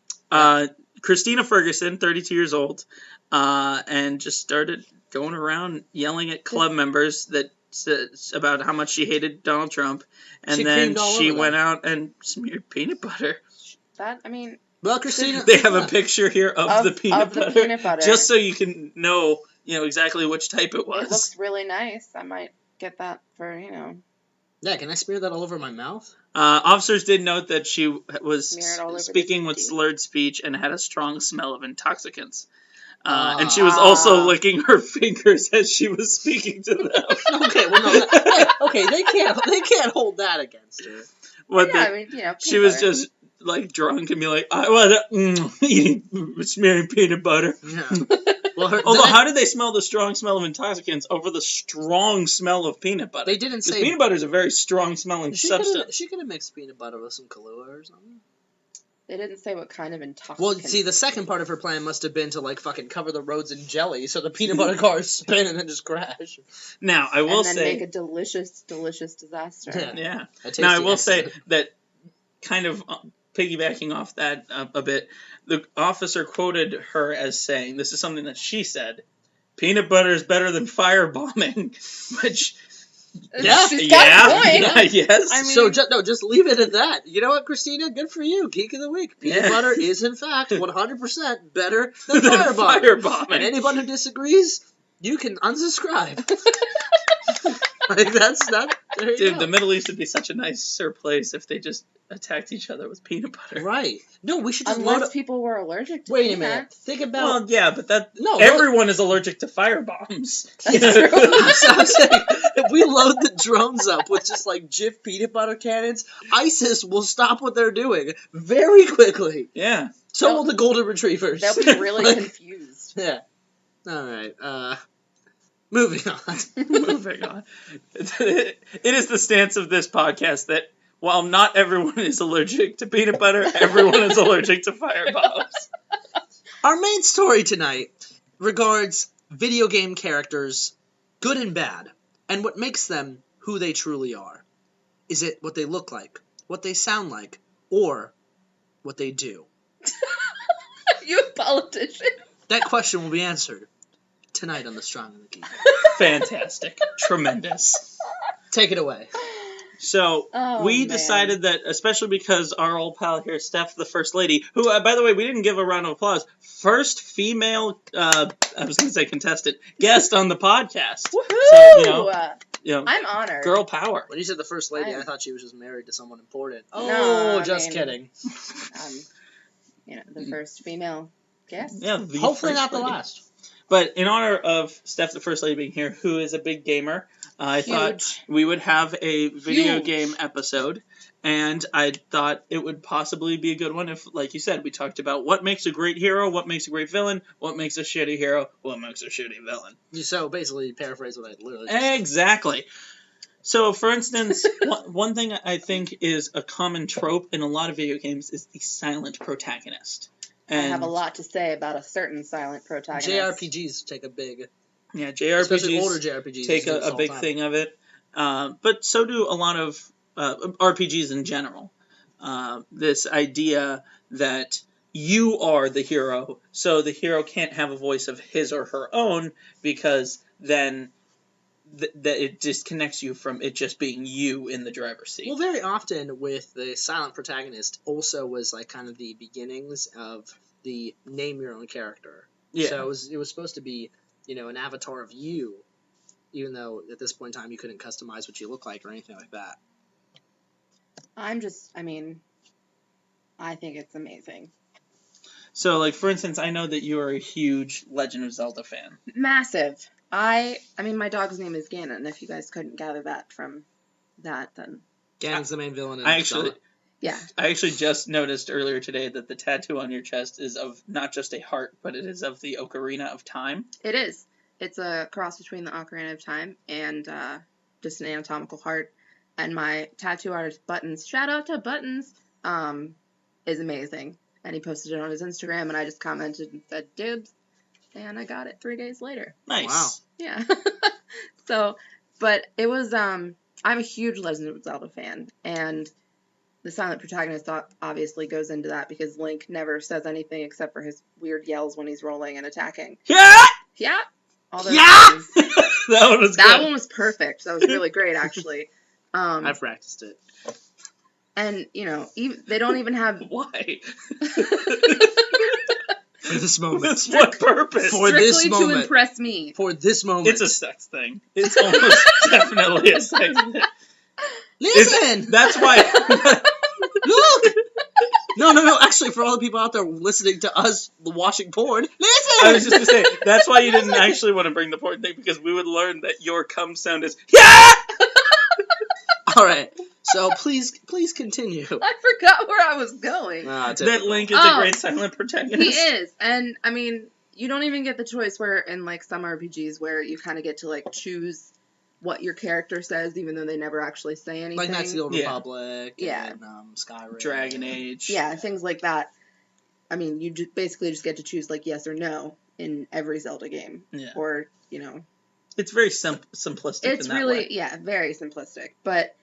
Christina Ferguson, 32 years old, and just started going around yelling at club members about how much she hated Donald Trump, and then she went out and smeared peanut butter. Well, Christina, They have a picture here of the peanut butter, just so you can know, exactly which type it was. It looks really nice. I might get that for, Yeah, can I smear that all over my mouth? Officers did note that she was speaking with the slurred speech and had a strong smell of intoxicants. And she was also licking her fingers as she was speaking to them. Okay, well, no, okay, they can't hold that against her. She was just like drunk and be like, I was eating smearing peanut butter. Yeah. Well, although, how did they smell the strong smell of intoxicants over the strong smell of peanut butter? They didn't say peanut butter is a very strong smelling substance. She could have mixed peanut butter with some Kahlua or something. They didn't say what kind of intoxicant. Well, see, the second part of her plan must have been to fucking cover the roads in jelly so the peanut butter cars spin and then just crash. Now, I will say, make a delicious, delicious disaster. Yeah. Now, I will say that, kind of piggybacking off that a bit, the officer quoted her as saying, this is something that she said, peanut butter is better than firebombing, which... Yeah, she's got a point. Yes. I mean, so just leave it at that. You know what, Christina? Good for you. Geek of the Week. Peanut butter is in fact 100% better than firebombing. And anyone who disagrees, you can unsubscribe. That's not. Dude, the Middle East would be such a nicer place if they just attacked each other with peanut butter. Right. No, we should just unless people were allergic to Wait peanuts. a minute. Think about. Well, yeah, but everyone is allergic to firebombs. That's true. I'm saying, if we load the drones up with just Jif peanut butter cannons, ISIS will stop what they're doing very quickly. Yeah. So will the golden retrievers. They'll be really confused. Yeah. All right. Moving on. Moving on. It is the stance of this podcast that while not everyone is allergic to peanut butter, everyone is allergic to firebombs. Our main story tonight regards video game characters, good and bad, and what makes them who they truly are. Is it what they look like, what they sound like, or what they do? Are you a politician? That question will be answered tonight on The Strong and the Geek. Fantastic. Tremendous. Take it away. So, we decided that, especially because our old pal here, Steph the First Lady, who, by the way, we didn't give a round of applause, first female, I was going to say contestant, guest on the podcast. Woohoo! So, I'm honored. Girl power. When you said the First Lady, I thought she was just married to someone important. Oh, No, just kidding. The first female guest. Yeah, hopefully not the last. But in honor of Steph the First Lady being here, who is a big gamer, I thought we would have a video game episode, and I thought it would possibly be a good one if, like you said, we talked about what makes a great hero, what makes a great villain, what makes a shitty hero, what makes a shitty villain. So basically, paraphrase what I literally just said. Exactly. So, for instance, one thing I think is a common trope in a lot of video games is the silent protagonist. I have a lot to say about a certain silent protagonist. JRPGs take a big... Yeah, JRPGs, especially older JRPGs, take a big thing of it. But so do a lot of RPGs in general. This idea that you are the hero, so the hero can't have a voice of his or her own, because then that it disconnects you from it just being you in the driver's seat. Well, very often with the silent protagonist also was like kind of the beginnings of the name your own character. Yeah. So it was supposed to be, an avatar of you, even though at this point in time you couldn't customize what you look like or anything like that. I think it's amazing. So, like, for instance, I know that you are a huge Legend of Zelda fan. Massive. My dog's name is Ganon. If you guys couldn't gather that from that, then... Ganon's the main villain in Zelda. Yeah. I actually just noticed earlier today that the tattoo on your chest is of not just a heart, but it is of the Ocarina of Time. It is. It's a cross between the Ocarina of Time and just an anatomical heart. And my tattoo artist, Buttons, shout out to Buttons, is amazing. And he posted it on his Instagram, and I just commented and said, dibs. And I got it 3 days later. Nice. Wow. Yeah. So, but it was, I'm a huge Legend of Zelda fan, and the silent protagonist obviously goes into that because Link never says anything except for his weird yells when he's rolling and attacking. Yeah! Yeah! All those Yeah! things. That one was perfect. That was really great, actually. I've practiced it. And, they don't even have... Why? For this moment. For what purpose? For Strictly this moment. to impress me. For this moment. It's a sex thing. It's almost definitely a sex thing. Listen! That's why... Look! No. Actually, for all the people out there listening to us watching porn, listen! I was just going to say, that's why you didn't actually want to bring the porn thing, because we would learn that your cum sound is, yeah! All right. So please continue. I forgot where I was going. That Link is a great silent protagonist. He is. And, you don't even get the choice where in, some RPGs where you kind of get to, choose what your character says, even though they never actually say anything. Like Knights of the Old Republic Yeah. and Skyrim. Dragon Age. Yeah, things like that. You basically just get to choose, yes or no in every Zelda game. Yeah. Or, It's very simplistic It's in that really, way. yeah, very simplistic. But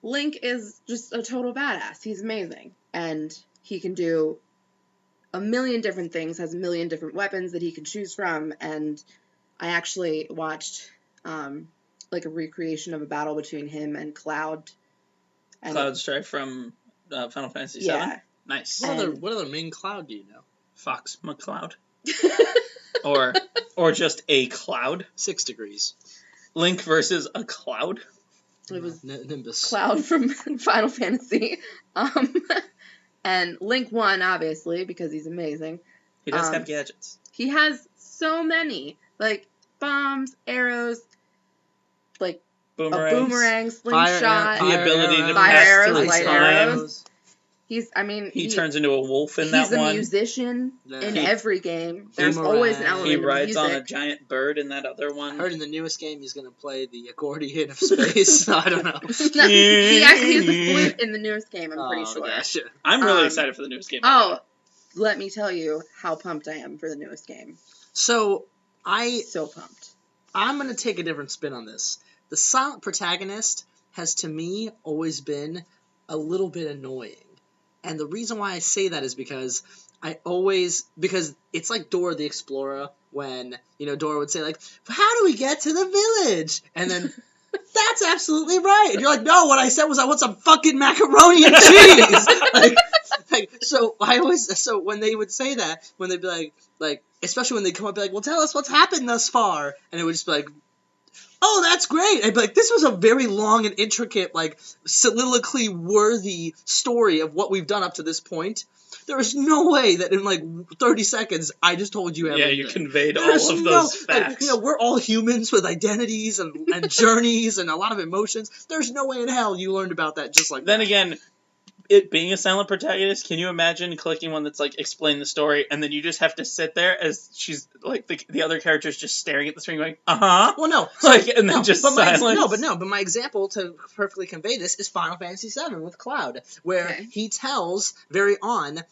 Link is just a total badass. He's amazing. And he can do a million different things, has a million different weapons that he can choose from. And I actually watched, a recreation of a battle between him and Cloud. And Cloud Strife from Final Fantasy VII? Yeah. Nice. What other main cloud do you know? Fox McCloud. or just a cloud. 6 degrees. Link versus a cloud. It was Nimbus. Cloud from Final Fantasy. And Link won, obviously, because he's amazing. He does have gadgets. He has so many. Bombs, arrows, Boomerangs. a boomerang, slingshot. The ability to fire pass arrows, through light time. arrows. He turns into a wolf in that He's a one. musician in every game. There's Boomerang. always an element He of rides music. on a giant bird in that other I one. heard in the newest game he's going to play the accordion of space. I don't know. No, he actually has the flute in the newest game, I'm pretty sure. Gotcha. I'm really excited for the newest game. Oh, let me tell you how pumped I am for the newest game. So pumped. I'm going to take a different spin on this. The silent protagonist has, to me, always been a little bit annoying. And the reason why I say that is because it's like Dora the Explorer when, Dora would say, like, how do we get to the village? And then, that's absolutely right. And you're like, no, what I said was I want some fucking macaroni and cheese. So when they would say that, when they'd be like, especially when they come up and be like, well, tell us what's happened thus far. And it would just be like, oh, that's great. I'd be like, this was a very long and intricate, like, soliloquy-worthy story of what we've done up to this point. There is no way that in, like, 30 seconds, I just told you everything. Yeah, you conveyed all of those facts. Like, we're all humans with identities and journeys and a lot of emotions. There's no way in hell you learned about that just like that. Then again, it being a silent protagonist, can you imagine clicking one that's like explain the story, and then you just have to sit there as she's like the other character's just staring at the screen going, Well, no, and then just silence. But my example to perfectly convey this is Final Fantasy VII with Cloud, where he tells very on,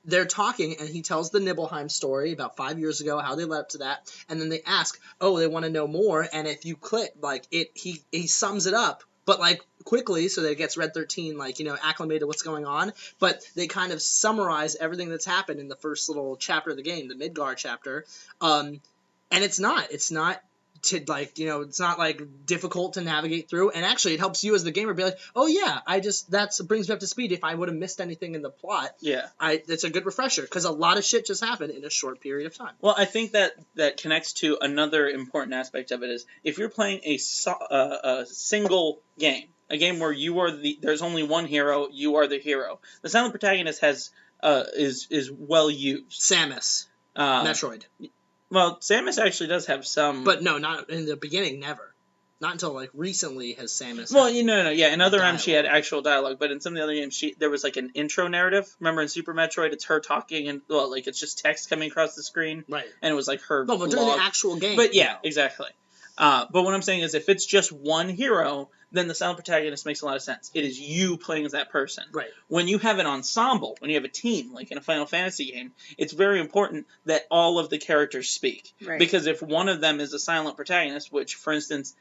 they're talking, and he tells the Nibelheim story about 5 years ago, how they led up to that, and then they ask, they want to know more, and if you click, like, he sums it up, but, like, quickly, so that it gets Red 13, like, acclimated to what's going on, but they kind of summarize everything that's happened in the first little chapter of the game, the Midgard chapter, and it's not it's not, like, difficult to navigate through, and actually it helps you as the gamer be like, oh yeah, that brings me up to speed if I would have missed anything in the plot. Yeah. It's a good refresher, because a lot of shit just happened in a short period of time. Well, I think that connects to another important aspect of it is, if you're playing a single game, a game where there's only one hero, you are the hero, the silent protagonist is well used. Samus. Metroid. Well, Samus actually does have some... But no, not in the beginning, never. Not until, like, recently has Samus... Well, yeah, in other M's she had actual dialogue, but in some of the other games, there was, like, an intro narrative. Remember in Super Metroid, it's her talking, and, well, like, it's just text coming across the screen. Right. And it was, like, her No, but during the actual game. But, yeah, exactly. But what I'm saying is, if it's just one hero, then the silent protagonist makes a lot of sense. It is you playing as that person. Right. When you have an ensemble, when you have a team, like in a Final Fantasy game, it's very important that all of the characters speak. Right. Because if one of them is a silent protagonist, which, for instance,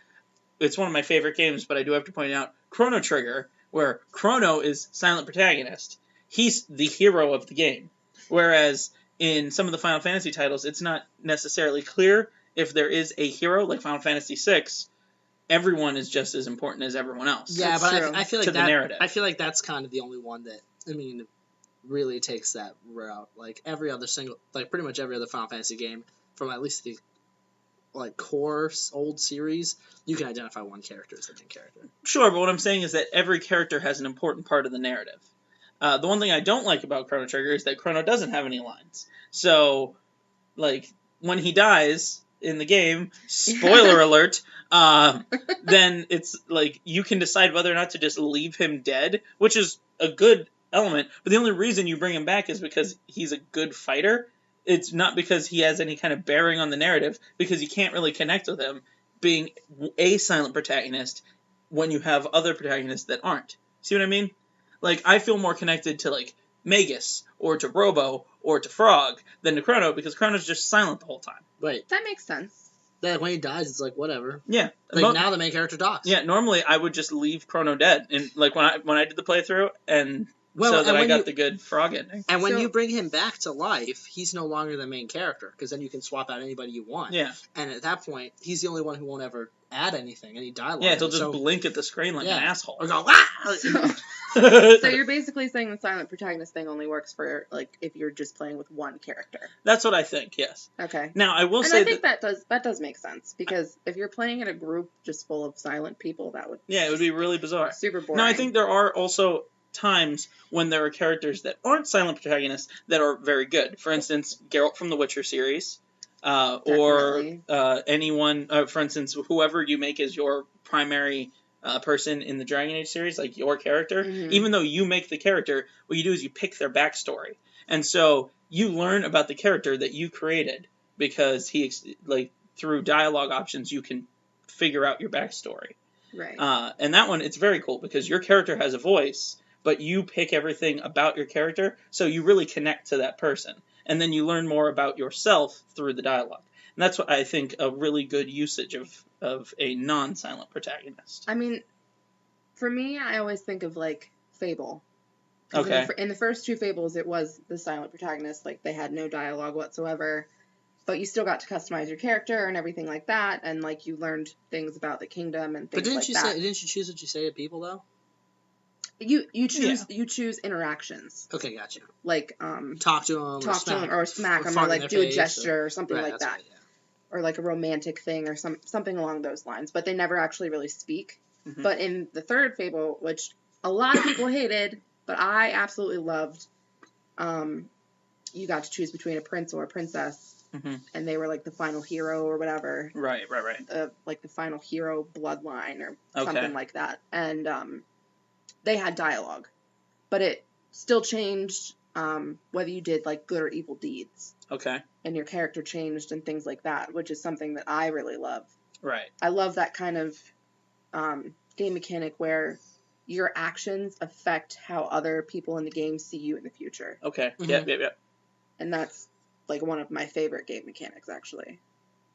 it's one of my favorite games, but I do have to point out Chrono Trigger, where Chrono is silent protagonist. He's the hero of the game. Whereas in some of the Final Fantasy titles, it's not necessarily clear if there is a hero, like Final Fantasy VI. Everyone is just as important as everyone else. Yeah, but I feel like the narrative. I feel like that's kind of the only one that, really takes that route. Like, pretty much every other Final Fantasy game, from at least the, like, core old series, you can identify one character as the main character. Sure, but what I'm saying is that every character has an important part of the narrative. The one thing I don't like about Chrono Trigger is that Chrono doesn't have any lines. So, like, when he dies in the game, spoiler alert, then it's like you can decide whether or not to just leave him dead, which is a good element, but the only reason you bring him back is because he's a good fighter. It's not because he has any kind of bearing on the narrative, because you can't really connect with him being a silent protagonist when you have other protagonists that aren't. See what I mean? Like, I feel more connected to, like, Magus, or to Robo, or to Frog, than to Chrono, because Chrono's just silent the whole time. Right. That makes sense. That when he dies, it's like, whatever. Yeah. Like, now the main character talks. Yeah, normally I would just leave Chrono dead, and, like, when I did the playthrough, and so that I got the good Frog ending. And when you bring him back to life, he's no longer the main character, because then you can swap out anybody you want. Yeah. And at that point, he's the only one who won't ever add anything, any dialogue. Yeah, he'll just blink at the screen like an asshole. Or go, ah! So you're basically saying the silent protagonist thing only works for, like, if you're just playing with one character. That's what I think, yes. Okay. Now, I will and say I think that does make sense, because if you're playing in a group just full of silent people, that would... Yeah, it would be really bizarre. Super boring. Now, I think there are also times when there are characters that aren't silent protagonists that are very good. For instance, Geralt from the Witcher series, or anyone, for instance, whoever you make as your primary person in the Dragon Age series, like your character, Mhm. even though you make the character, what you do is you pick their backstory. And so you learn about the character that you created because through dialogue options, you can figure out your backstory. Right. And that one, it's very cool because your character has a voice, but you pick everything about your character, so you really connect to that person. And then you learn more about yourself through the dialogue. And that's what I think a really good usage of a non-silent protagonist. I mean, for me, I always think of, like, Fable. 'Cause Okay. In the first 2 Fables, it was the silent protagonist. Like, they had no dialogue whatsoever. But you still got to customize your character and everything like that. And, like, you learned things about the kingdom and things like that. Didn't you choose what you say to people, though? You choose interactions. Okay, gotcha. Like, talk to them, or smack them, or like do a gesture or something like that. Right, or like a romantic thing or something along those lines. But they never actually really speak. Mm-hmm. But in the third Fable, which a lot of people hated, but I absolutely loved, you got to choose between a prince or a princess. Mm-hmm. And they were like the final hero or whatever. Right. Like the final hero bloodline or something like that. And they had dialogue. But it still changed whether you did like good or evil deeds. Okay. And your character changed and things like that, which is something that I really love. Right. I love that kind of game mechanic where your actions affect how other people in the game see you in the future. Okay. Mm-hmm. Yep. And that's like one of my favorite game mechanics, actually.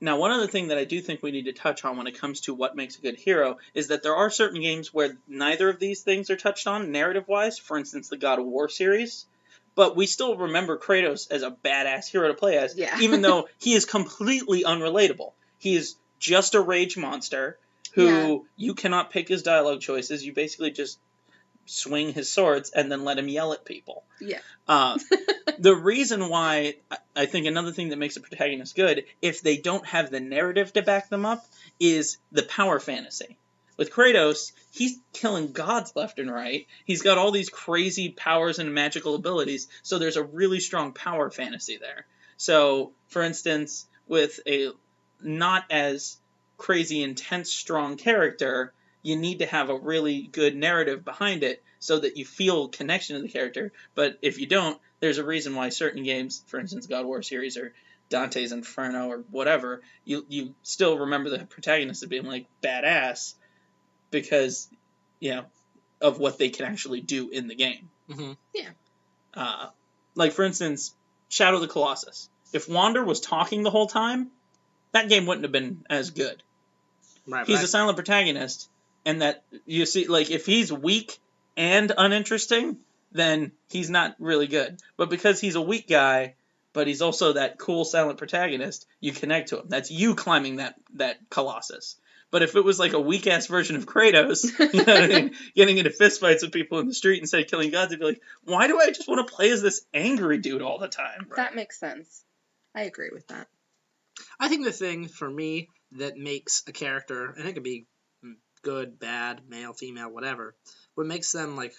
Now, one other thing that I do think we need to touch on when it comes to what makes a good hero is that there are certain games where neither of these things are touched on narrative-wise. For instance, the God of War series. But we still remember Kratos as a badass hero to play as, even though he is completely unrelatable. He is just a rage monster who you cannot pick his dialogue choices. You basically just swing his swords and then let him yell at people. Yeah. The reason why I think another thing that makes a protagonist good, if they don't have the narrative to back them up, is the power fantasy. With Kratos, he's killing gods left and right. He's got all these crazy powers and magical abilities, so there's a really strong power fantasy there. So, for instance, with a not as crazy, intense, strong character, you need to have a really good narrative behind it so that you feel connection to the character. But if you don't, there's a reason why certain games, for instance, God of War series or Dante's Inferno or whatever, you still remember the protagonist as being like badass because, of what they can actually do in the game. Mm-hmm. Yeah. Like, for instance, Shadow of the Colossus. If Wander was talking the whole time, that game wouldn't have been as good. Right, he's a silent protagonist, and that, you see, like, if he's weak and uninteresting, then he's not really good. But because he's a weak guy, but he's also that cool silent protagonist, you connect to him. That's you climbing that Colossus. But if it was like a weak-ass version of Kratos, you know what I mean? Getting into fistfights with people in the street instead of killing gods, they'd be like, why do I just want to play as this angry dude all the time? That makes sense. I agree with that. I think the thing for me that makes a character, and it could be good, bad, male, female, whatever, what makes them like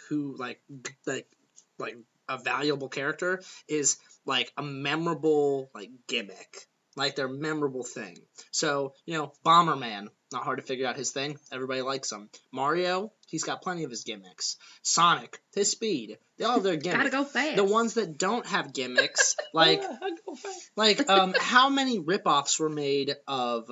a valuable character is like a memorable like gimmick, like their memorable thing. So, Bomberman, not hard to figure out his thing. Everybody likes him. Mario, he's got plenty of his gimmicks. Sonic, his speed. They all have their gimmicks. Gotta go fast. The ones that don't have gimmicks, how many ripoffs were made of,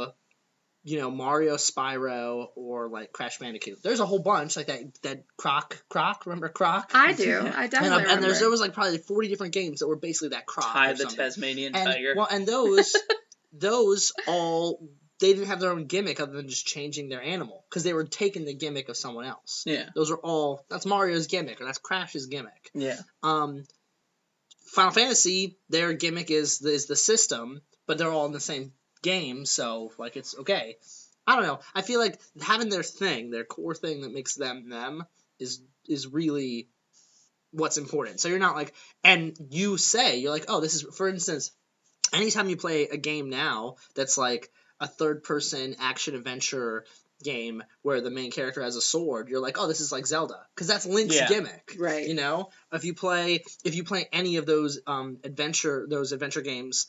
Mario, Spyro, or like Crash Bandicoot? There's a whole bunch, like that Croc. Remember Croc? I do. I definitely remember. And there was like probably 40 different games that were basically that Croc. Ty the Tasmanian Tiger. Well, and those all, they didn't have their own gimmick other than just changing their animal, because they were taking the gimmick of someone else. Yeah. That's Mario's gimmick, or that's Crash's gimmick. Yeah. Final Fantasy, their gimmick is the system, but they're all in the same game, so like it's okay. I don't know. I feel like having their thing, their core thing that makes them is really what's important. So you're not like, and you're like, oh, this is, for instance, anytime you play a game now that's like a third-person action adventure game where the main character has a sword, you're like, oh, this is like Zelda, because that's Link's gimmick. Right. You know, if you play any of those adventure games,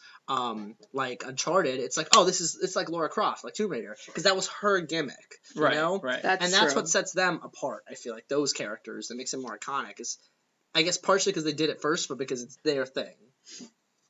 like Uncharted, it's like, oh, it's like Lara Croft, like Tomb Raider, because that was her gimmick. You know? Right. That's true. what sets them apart. I feel like those characters that makes them more iconic is, I guess, partially because they did it first, but because it's their thing.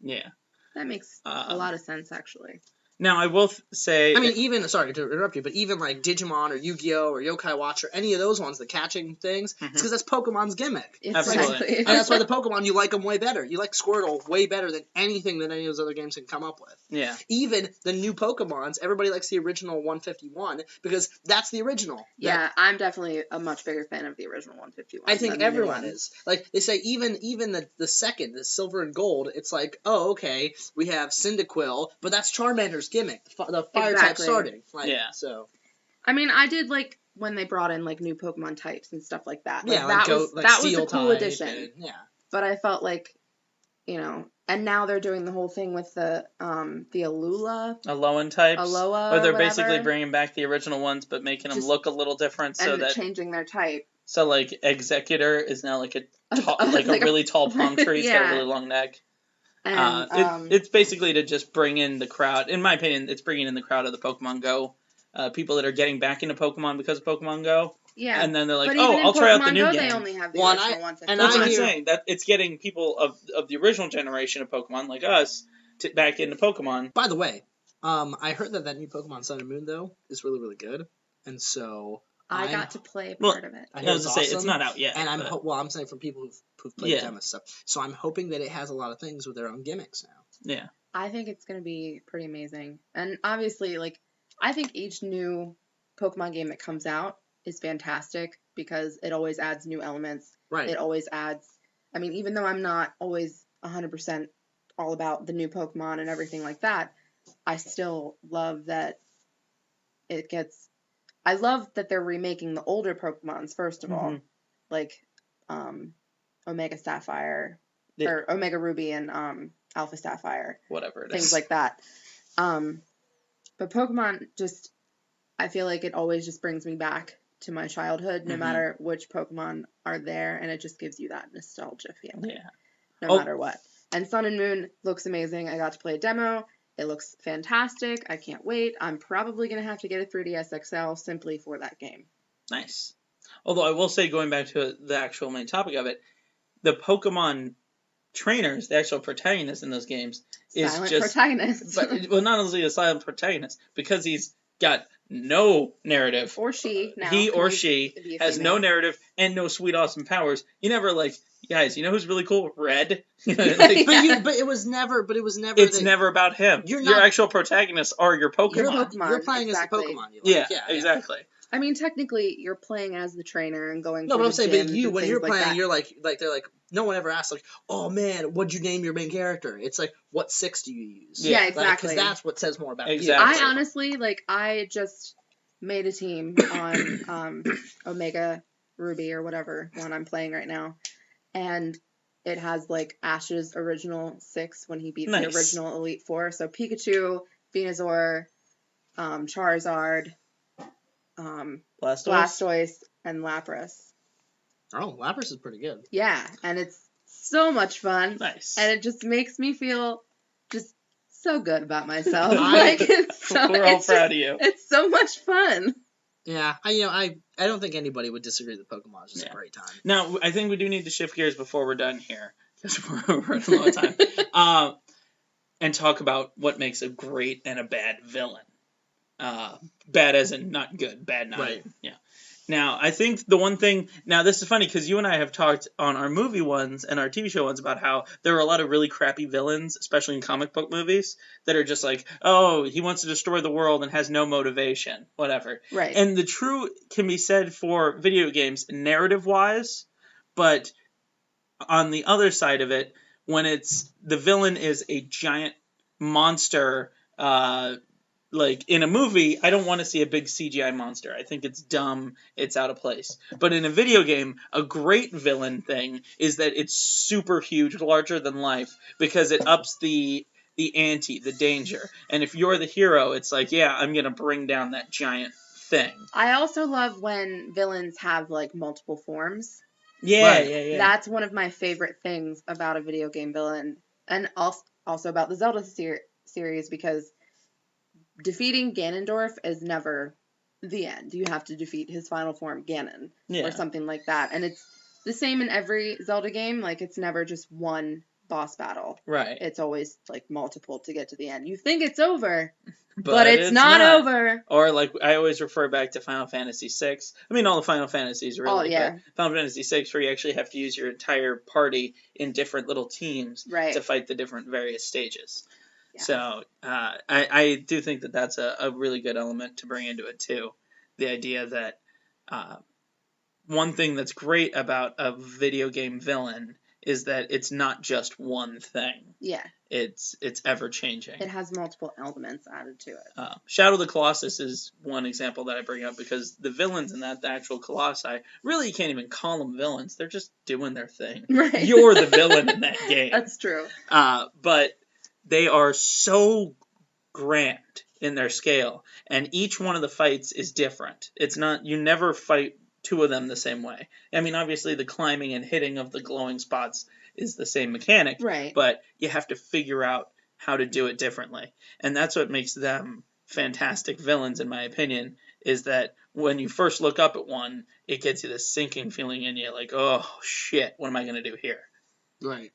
Yeah. That makes a lot of sense, actually. Now, I will say... I mean, even, sorry to interrupt you, but even like Digimon or Yu-Gi-Oh! Or Yokai Watch or any of those ones, the catching things, it's because that's Pokemon's gimmick. Absolutely. And that's why the Pokemon, you like them way better. You like Squirtle way better than anything that any of those other games can come up with. Yeah. Even the new Pokemons, everybody likes the original 151 because that's the original. Yeah, I'm definitely a much bigger fan of the original 151. I think everyone is. Like, they say even the second, the Silver and Gold, it's like, oh, okay, we have Cyndaquil, but that's Charmander's gimmick. The fire type starting. Like, yeah. So. I mean, I did like when they brought in like new Pokemon types and stuff like that. Like, Yeah, that was a cool addition. And, yeah. But I felt like, you know, and now they're doing the whole thing with the Alolan types. Alola. Or they're or basically whatever. bringing back the original ones, but making them Just- look a little different, so and that changing their type. so like Executor is now like a Like a- really tall palm tree. It's got Yeah. a really long neck. And It's basically to just bring in the crowd. In my opinion, it's bringing in the crowd of the Pokemon Go. People that are getting back into Pokemon because of Pokemon Go. yeah. And then they're like, but oh, even in I'll try out the Pokemon new Go, game. They only have the Well, original ones. and That's I what I'm hear- saying. That it's getting people of the original generation of Pokemon, like us, back into Pokemon. By the way, I heard that new Pokemon Sun and Moon, though, is really, really good. And so... I got to play Well, part of it. I I know was it's to say, awesome. it's not out yet. And but- I'm saying from people who've played Yeah. demo stuff. So I'm hoping that it has a lot of things with their own gimmicks now. yeah. I think it's going to be pretty amazing. And obviously, like, I think each new Pokemon game that comes out is fantastic because it always adds new elements. Right. It always adds, I mean, even though I'm not always 100% all about the new Pokemon and everything like that, I still love that I love that they're remaking the older Pokemons, first of all. Like, Omega Sapphire, or Omega Ruby and Alpha Sapphire. Whatever it Things is. like that. But Pokemon just, I feel like it always just brings me back to my childhood, no matter which Pokemon are there, and it just gives you that nostalgia feeling. Yeah. No matter what. And Sun and Moon looks amazing. I got to play a demo. It looks fantastic. I can't wait. I'm probably going to have to get a 3DS XL simply for that game. Nice. Although I will say, going back to the actual main topic of it, the Pokemon trainers, the actual protagonists in those games, is Silent just... protagonist. But, well, not only a silent protagonist, because he's got no narrative. Or she. Now. He or Can she be a has female. no narrative and no sweet, awesome powers. You never like, guys, you know who's really cool? Red. Like, But it was never. it's never about him. You're Your not- actual protagonists are your Pokemon. Pokemon, You're playing exactly. as the Pokemon. You Yeah, like. exactly. I mean, technically, you're playing as the trainer and going. No, through but I'm the saying, gyms but you, and when things you're like playing, that. you're like they're like, no one ever asks like, oh man, what'd you name your main character? It's like, what 6 do you use? Yeah, exactly. Because that's what says more about Exactly. you. I honestly, like, I just made a team on Omega Ruby or whatever one I'm playing right now, and it has like Ash's original 6 when he beats the Nice. original Elite Four. So Pikachu, Venusaur, Charizard, Blastoise, and Lapras. Oh, Lapras is pretty good. Yeah, and it's so much fun. Nice. And it just makes me feel just so good about myself. I- We're all proud of you. It's so much fun. Yeah, I don't think anybody would disagree that Pokemon is just a great time. Now, I think we do need to shift gears before we're done here, because we're running low on time, and talk about what makes a great and a bad villain. Bad as in not good, bad not. Right. Yeah. Now, I think the one thing... Now, this is funny, because you and I have talked on our movie ones and our TV show ones about how there are a lot of really crappy villains, especially in comic book movies, that are just like, oh, he wants to destroy the world and has no motivation, whatever. Right. And the true can be said for video games narrative-wise, but on the other side of it, when it's the villain is a giant monster, like in a movie, I don't want to see a big CGI monster. I think it's dumb. It's out of place. But in a video game, a great villain thing is that it's super huge, larger than life, because it ups the ante, the danger. And if you're the hero, it's like, yeah, I'm going to bring down that giant thing. I also love when villains have, like, multiple forms. Yeah, Right. yeah. That's one of my favorite things about a video game villain, and also about the Zelda series, because defeating Ganondorf is never the end. You have to defeat his final form, Ganon, Yeah. or something like that. And it's the same in every Zelda game. Like, it's never just one boss battle. Right. It's always, like, multiple to get to the end. You think it's over, But but it's not over. Or, like, I always refer back to Final Fantasy VI. I mean, all the Final Fantasies, really. Oh, yeah. But Final Fantasy VI, where you actually have to use your entire party in different little teams Right. to fight the different various stages. Yeah. So, I do think that that's a really good element to bring into it, too. The idea that one thing that's great about a video game villain is that it's not just one thing. Yeah. It's ever-changing. It has multiple elements added to it. Shadow of the Colossus is one example that I bring up because the villains in that, the actual Colossi, really you can't even call them villains. They're just doing their thing. Right. You're the villain in that game. That's true. But they are so grand in their scale, and each one of the fights is different. It's not, you never fight two of them the same way. I mean, obviously the climbing and hitting of the glowing spots is the same mechanic, Right. but you have to figure out how to do it differently. And that's what makes them fantastic villains, in my opinion, is that when you first look up at one, it gets you this sinking feeling in you, like, oh, shit, what am I going to do here? Right.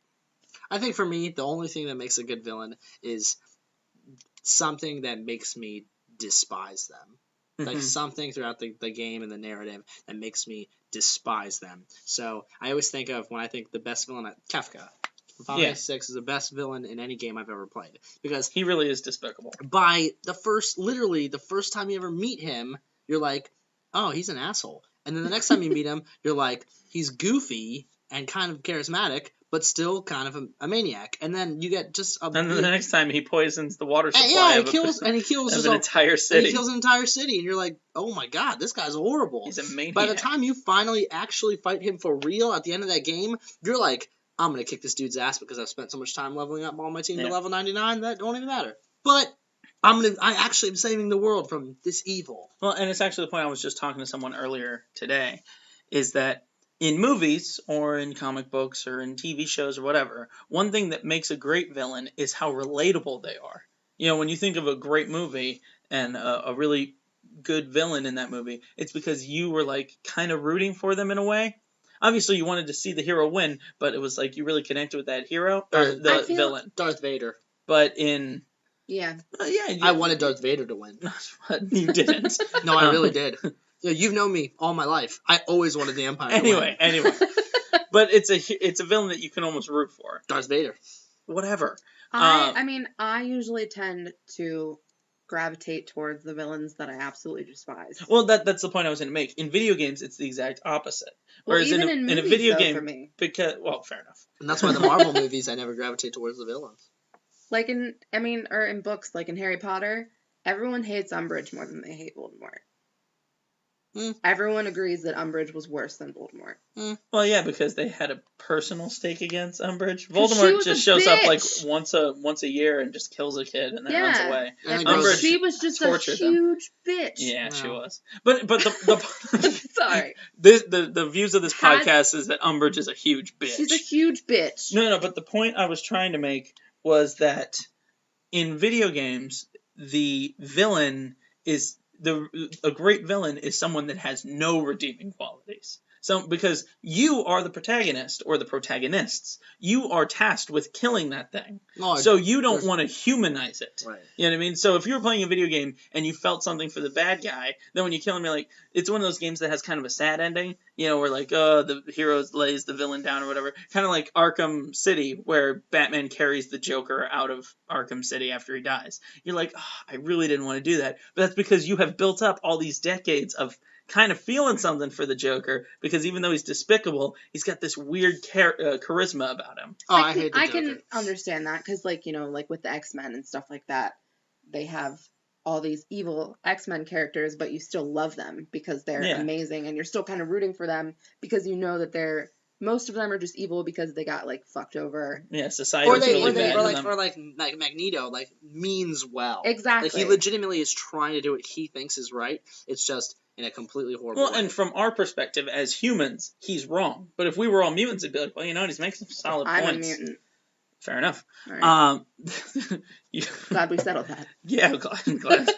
I think for me, the only thing that makes a good villain is something that makes me despise them. Like something throughout the game and the narrative that makes me despise them. So I always think of, when I think the best villain, Kefka. Final Fantasy 6 is the best villain in any game I've ever played. Because he really is despicable. By the first time you ever meet him, you're like, oh, he's an asshole. And then the next time you meet him, you're like, he's goofy and kind of charismatic, but still kind of a maniac. And then you get just a... And then the next time he poisons the water supply he of kills an entire city. And he kills an entire city, and you're like, oh my god, this guy's horrible. He's a maniac. By the time you finally actually fight him for real at the end of that game, you're like, I'm going to kick this dude's ass because I've spent so much time leveling up all my team to level 99, that don't even matter. But I actually am saving the world from this evil. Well, and it's actually the point I was just talking to someone earlier today, is that in movies or in comic books or in TV shows or whatever, one thing that makes a great villain is how relatable they are. You know, when you think of a great movie and a really good villain in that movie, it's because you were like kind of rooting for them in a way. Obviously, you wanted to see the hero win, but it was like you really connected with that hero or the villain. Darth Vader. But in I wanted Darth Vader to win. You didn't. No, I really did. You've known me all my life. I always wanted the Empire to win. Anyway. But it's a villain that you can almost root for. Darth Vader. Whatever. I mean, I usually tend to gravitate towards the villains that I absolutely despise. Well, that's the point I was going to make. In video games, it's the exact opposite. Whereas even in a video though, game, for me. fair enough. And that's why the Marvel movies, I never gravitate towards the villains. Like in books, like in Harry Potter, everyone hates Umbridge more than they hate Voldemort. Everyone agrees that Umbridge was worse than Voldemort. Well, yeah, because they had a personal stake against Umbridge. Voldemort just shows up like once a year and just kills a kid and then runs away. Umbridge, she was just a huge bitch. Yeah, she was. But the sorry. The views of this podcast is that Umbridge is a huge bitch. She's a huge bitch. No, but the point I was trying to make was that in video games, the villain is a great villain is someone that has no redeeming qualities. So, because you are the protagonist or the protagonists, you are tasked with killing that thing. So you don't want to humanize it. Right. You know what I mean? So if you were playing a video game and you felt something for the bad guy, then when you kill him, you're like, it's one of those games that has kind of a sad ending. You know, where like, the hero lays the villain down or whatever. Kind of like Arkham City, where Batman carries the Joker out of Arkham City after he dies. You're like, I really didn't want to do that. But that's because you have built up all these decades of kind of feeling something for the Joker, because even though he's despicable, he's got this weird charisma about him. I hate the Joker. I can understand that, because like with the X-Men and stuff like that, they have all these evil X-Men characters, but you still love them because they're amazing, and you're still kind of rooting for them because you know that they're most of them are just evil because they got like fucked over. Yeah, society was really bad to them. Or like Magneto, like means well. Exactly. Like he legitimately is trying to do what he thinks is right. It's just in a completely horrible way. Well, and from our perspective as humans, he's wrong. But if we were all mutants, it'd be like, well, you know what? He's making some solid points. I'm a mutant. Fair enough. Right. Glad we settled that. Yeah, glad.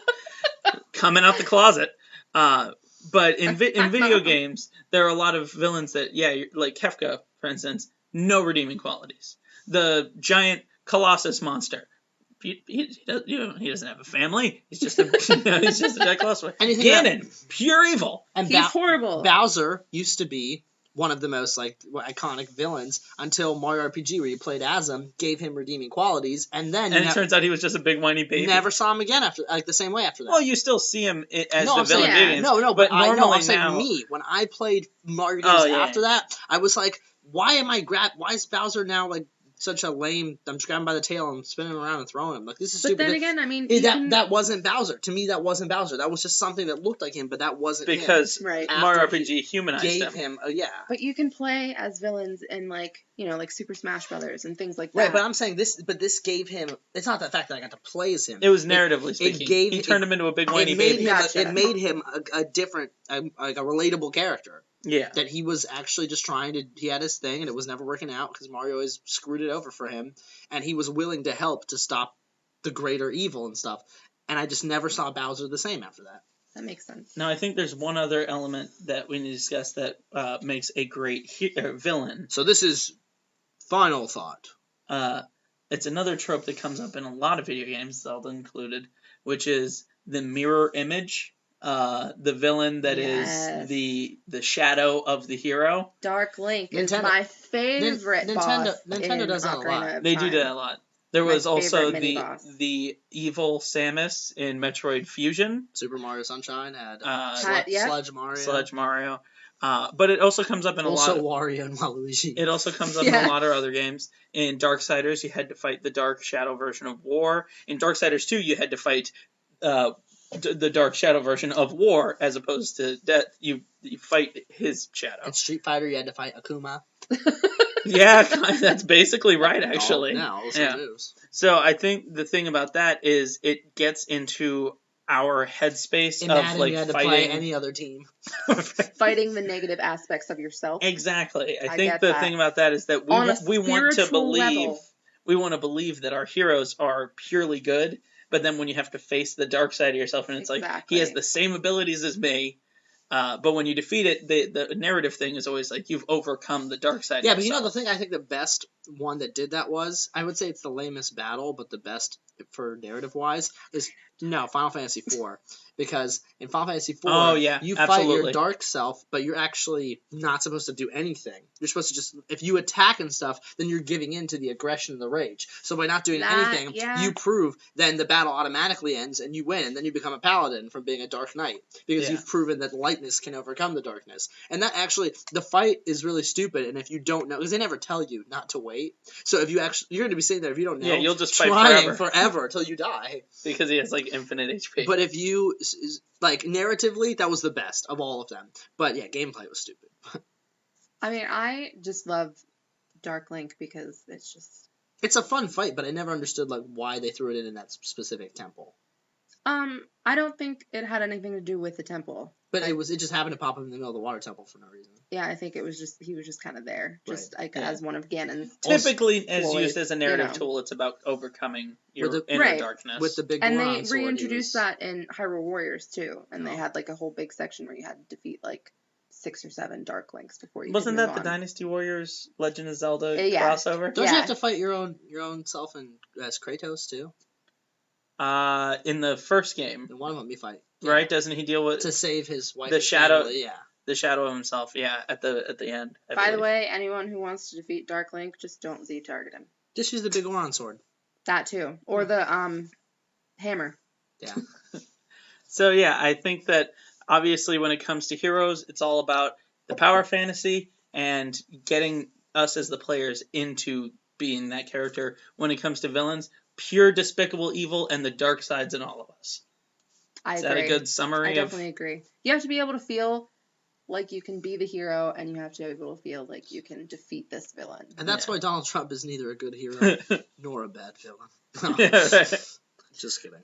Coming out the closet. But in video games, there are a lot of villains that, like Kefka, for instance, no redeeming qualities. The giant Colossus monster. He doesn't have a family. He's just a giant Colossus. Ganon, pure evil. And he's horrible. Bowser used to be one of the most iconic villains until Mario RPG, where you played as him, gave him redeeming qualities, and then it turns out he was just a big whiny baby. Never saw him again the same way after that. Well, you still see him as the villain. Games, but normally I'm saying me when I played Mario games after that, I was like, why is Bowser now like such a lame? I'm just grabbing by the tail and spinning him around and throwing him. Like, this is stupid. But then again, I mean, that wasn't Bowser. To me, that wasn't Bowser. That was just something that looked like him, but that wasn't because him. Right. Mario RPG humanized him. But you can play as villains in like Super Smash Brothers and things like that. Right, but I'm saying this gave him. It's not the fact that I got to play as him. It was narratively speaking. He turned him into a big whiny baby. It made him a different, like a relatable character. Yeah. That he was actually just he had his thing and it was never working out because Mario always screwed it over for him. And he was willing to help to stop the greater evil and stuff. And I just never saw Bowser the same after that. That makes sense. Now, I think there's one other element that we need to discuss that makes a great villain. So this is final thought. It's another trope that comes up in a lot of video games, Zelda included, which is the mirror image. The villain that is the shadow of the hero. Dark Link is my favorite boss. Nintendo does that a lot. They do that a lot. There was also the evil Samus in Metroid Fusion. Super Mario Sunshine had Sludge Mario. But it also comes up in a lot of... Also Wario and Waluigi. It also comes up in a lot of other games. In Darksiders, you had to fight the Dark Shadow version of War. In Darksiders 2, you had to fight... the Dark Shadow version of War, as opposed to Death. You fight his shadow. In Street Fighter, you had to fight Akuma. Yeah, that's basically right, actually. So I think the thing about that is it gets into our headspace of like you had to fighting play any other team. Fighting the negative aspects of yourself. Exactly. I think the thing about that is that we want to believe we want to believe that our heroes are purely good. But then when you have to face the dark side of yourself, and it's like, he has the same abilities as me, but when you defeat it, the narrative thing is always like, you've overcome the dark side of yourself. Yeah, but the thing, I think the best one that did that was, I would say it's the lamest battle, but the best for narrative-wise is, Final Fantasy IV. Because in Final Fantasy IV, you fight your dark self, but you're actually not supposed to do anything. You're supposed to just, if you attack and stuff, then you're giving in to the aggression and the rage. So by not doing anything, you prove, then the battle automatically ends and you win, and then you become a paladin from being a dark knight. Because you've proven that lightness can overcome the darkness. And that actually, the fight is really stupid, and if you don't know, because they never tell you not to wait. So if you actually, you're going to be sitting there, if you don't know, you'll just fight forever until you die. Because he has like infinite HP. But if you, like, narratively, that was the best of all of them. But yeah, gameplay was stupid. I mean, I just love Dark Link because it's a fun fight, but I never understood like why they threw it in that specific temple. I don't think it had anything to do with the temple. But it just happened to pop up in the middle of the water temple for no reason. Yeah, I think it was he was just kind of there, as one of Ganon's. Typically, as used as a narrative tool, it's about overcoming your inner darkness. With the big and they reintroduced that in Hyrule Warriors too, and they had like a whole big section where you had to defeat like 6 or 7 Dark Links before you. Wasn't that the Dynasty Warriors Legend of Zelda crossover? Don't you have to fight your own self as Kratos too? In the first game. In one of them, you fight. Right? Doesn't he deal with... To save his wife the shadow, family, the shadow of himself, at the end. By the way, anyone who wants to defeat Dark Link, just don't Z-target him. Just use the big Goron sword. That too. Or the hammer. Yeah. So I think that obviously when it comes to heroes, it's all about the power fantasy and getting us as the players into being that character. When it comes to villains, pure despicable evil and the dark sides in all of us. I agree. Is that a good summary? I definitely agree. You have to be able to feel like you can be the hero, and you have to be able to feel like you can defeat this villain. And that's why Donald Trump is neither a good hero nor a bad villain. Yeah, right. Just kidding.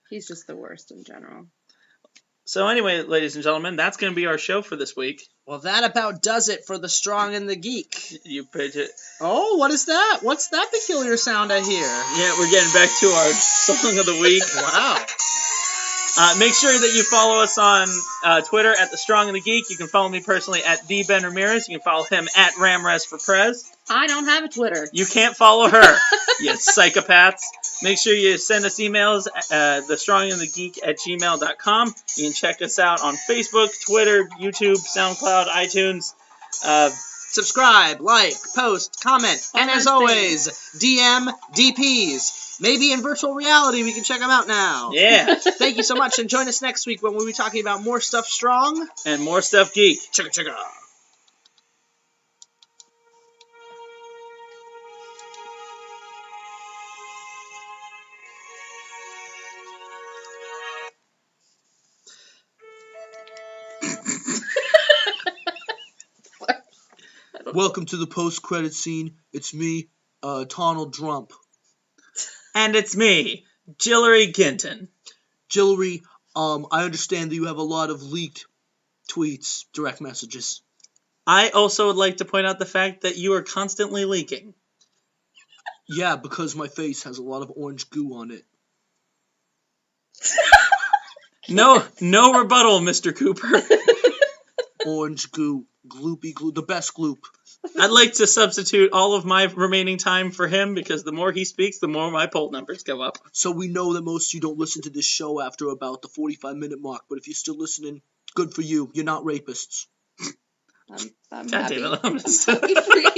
He's just the worst in general. So anyway, ladies and gentlemen, that's going to be our show for this week. Well, that about does it for the Strong and the Geek. You pitch it. Oh, what is that? What's that peculiar sound I hear? Yeah, we're getting back to our song of the week. Wow. Make sure that you follow us on Twitter at The Strong and the Geek. You can follow me personally at D. Ben Ramirez. You can follow him at Ramrez for Prez. I don't have a Twitter. You can't follow her, you psychopaths. Make sure you send us emails at thestrongendthegeek@gmail.com. You can check us out on Facebook, Twitter, YouTube, SoundCloud, iTunes. Subscribe, like, post, comment, and as All those always, DM DPs. Maybe in virtual reality we can check them out now. Yeah, Thank you so much, and join us next week when we'll be talking about more stuff strong. and more stuff geek. Chugga chugga. Welcome to the post-credit scene. It's me, Donald Trump. And it's me, Jillery Ginton. Jillery, I understand that you have a lot of leaked tweets, direct messages. I also would like to point out the fact that you are constantly leaking. Yeah, because my face has a lot of orange goo on it. No rebuttal, Mr. Cooper. Orange goo, gloopy glue, the best gloop. I'd like to substitute all of my remaining time for him because the more he speaks, the more my poll numbers go up. So we know that most of you don't listen to this show after about the 45-minute mark, but if you're still listening, good for you. You're not rapists. I'm God happy. damn it, I'm just... Happy for you.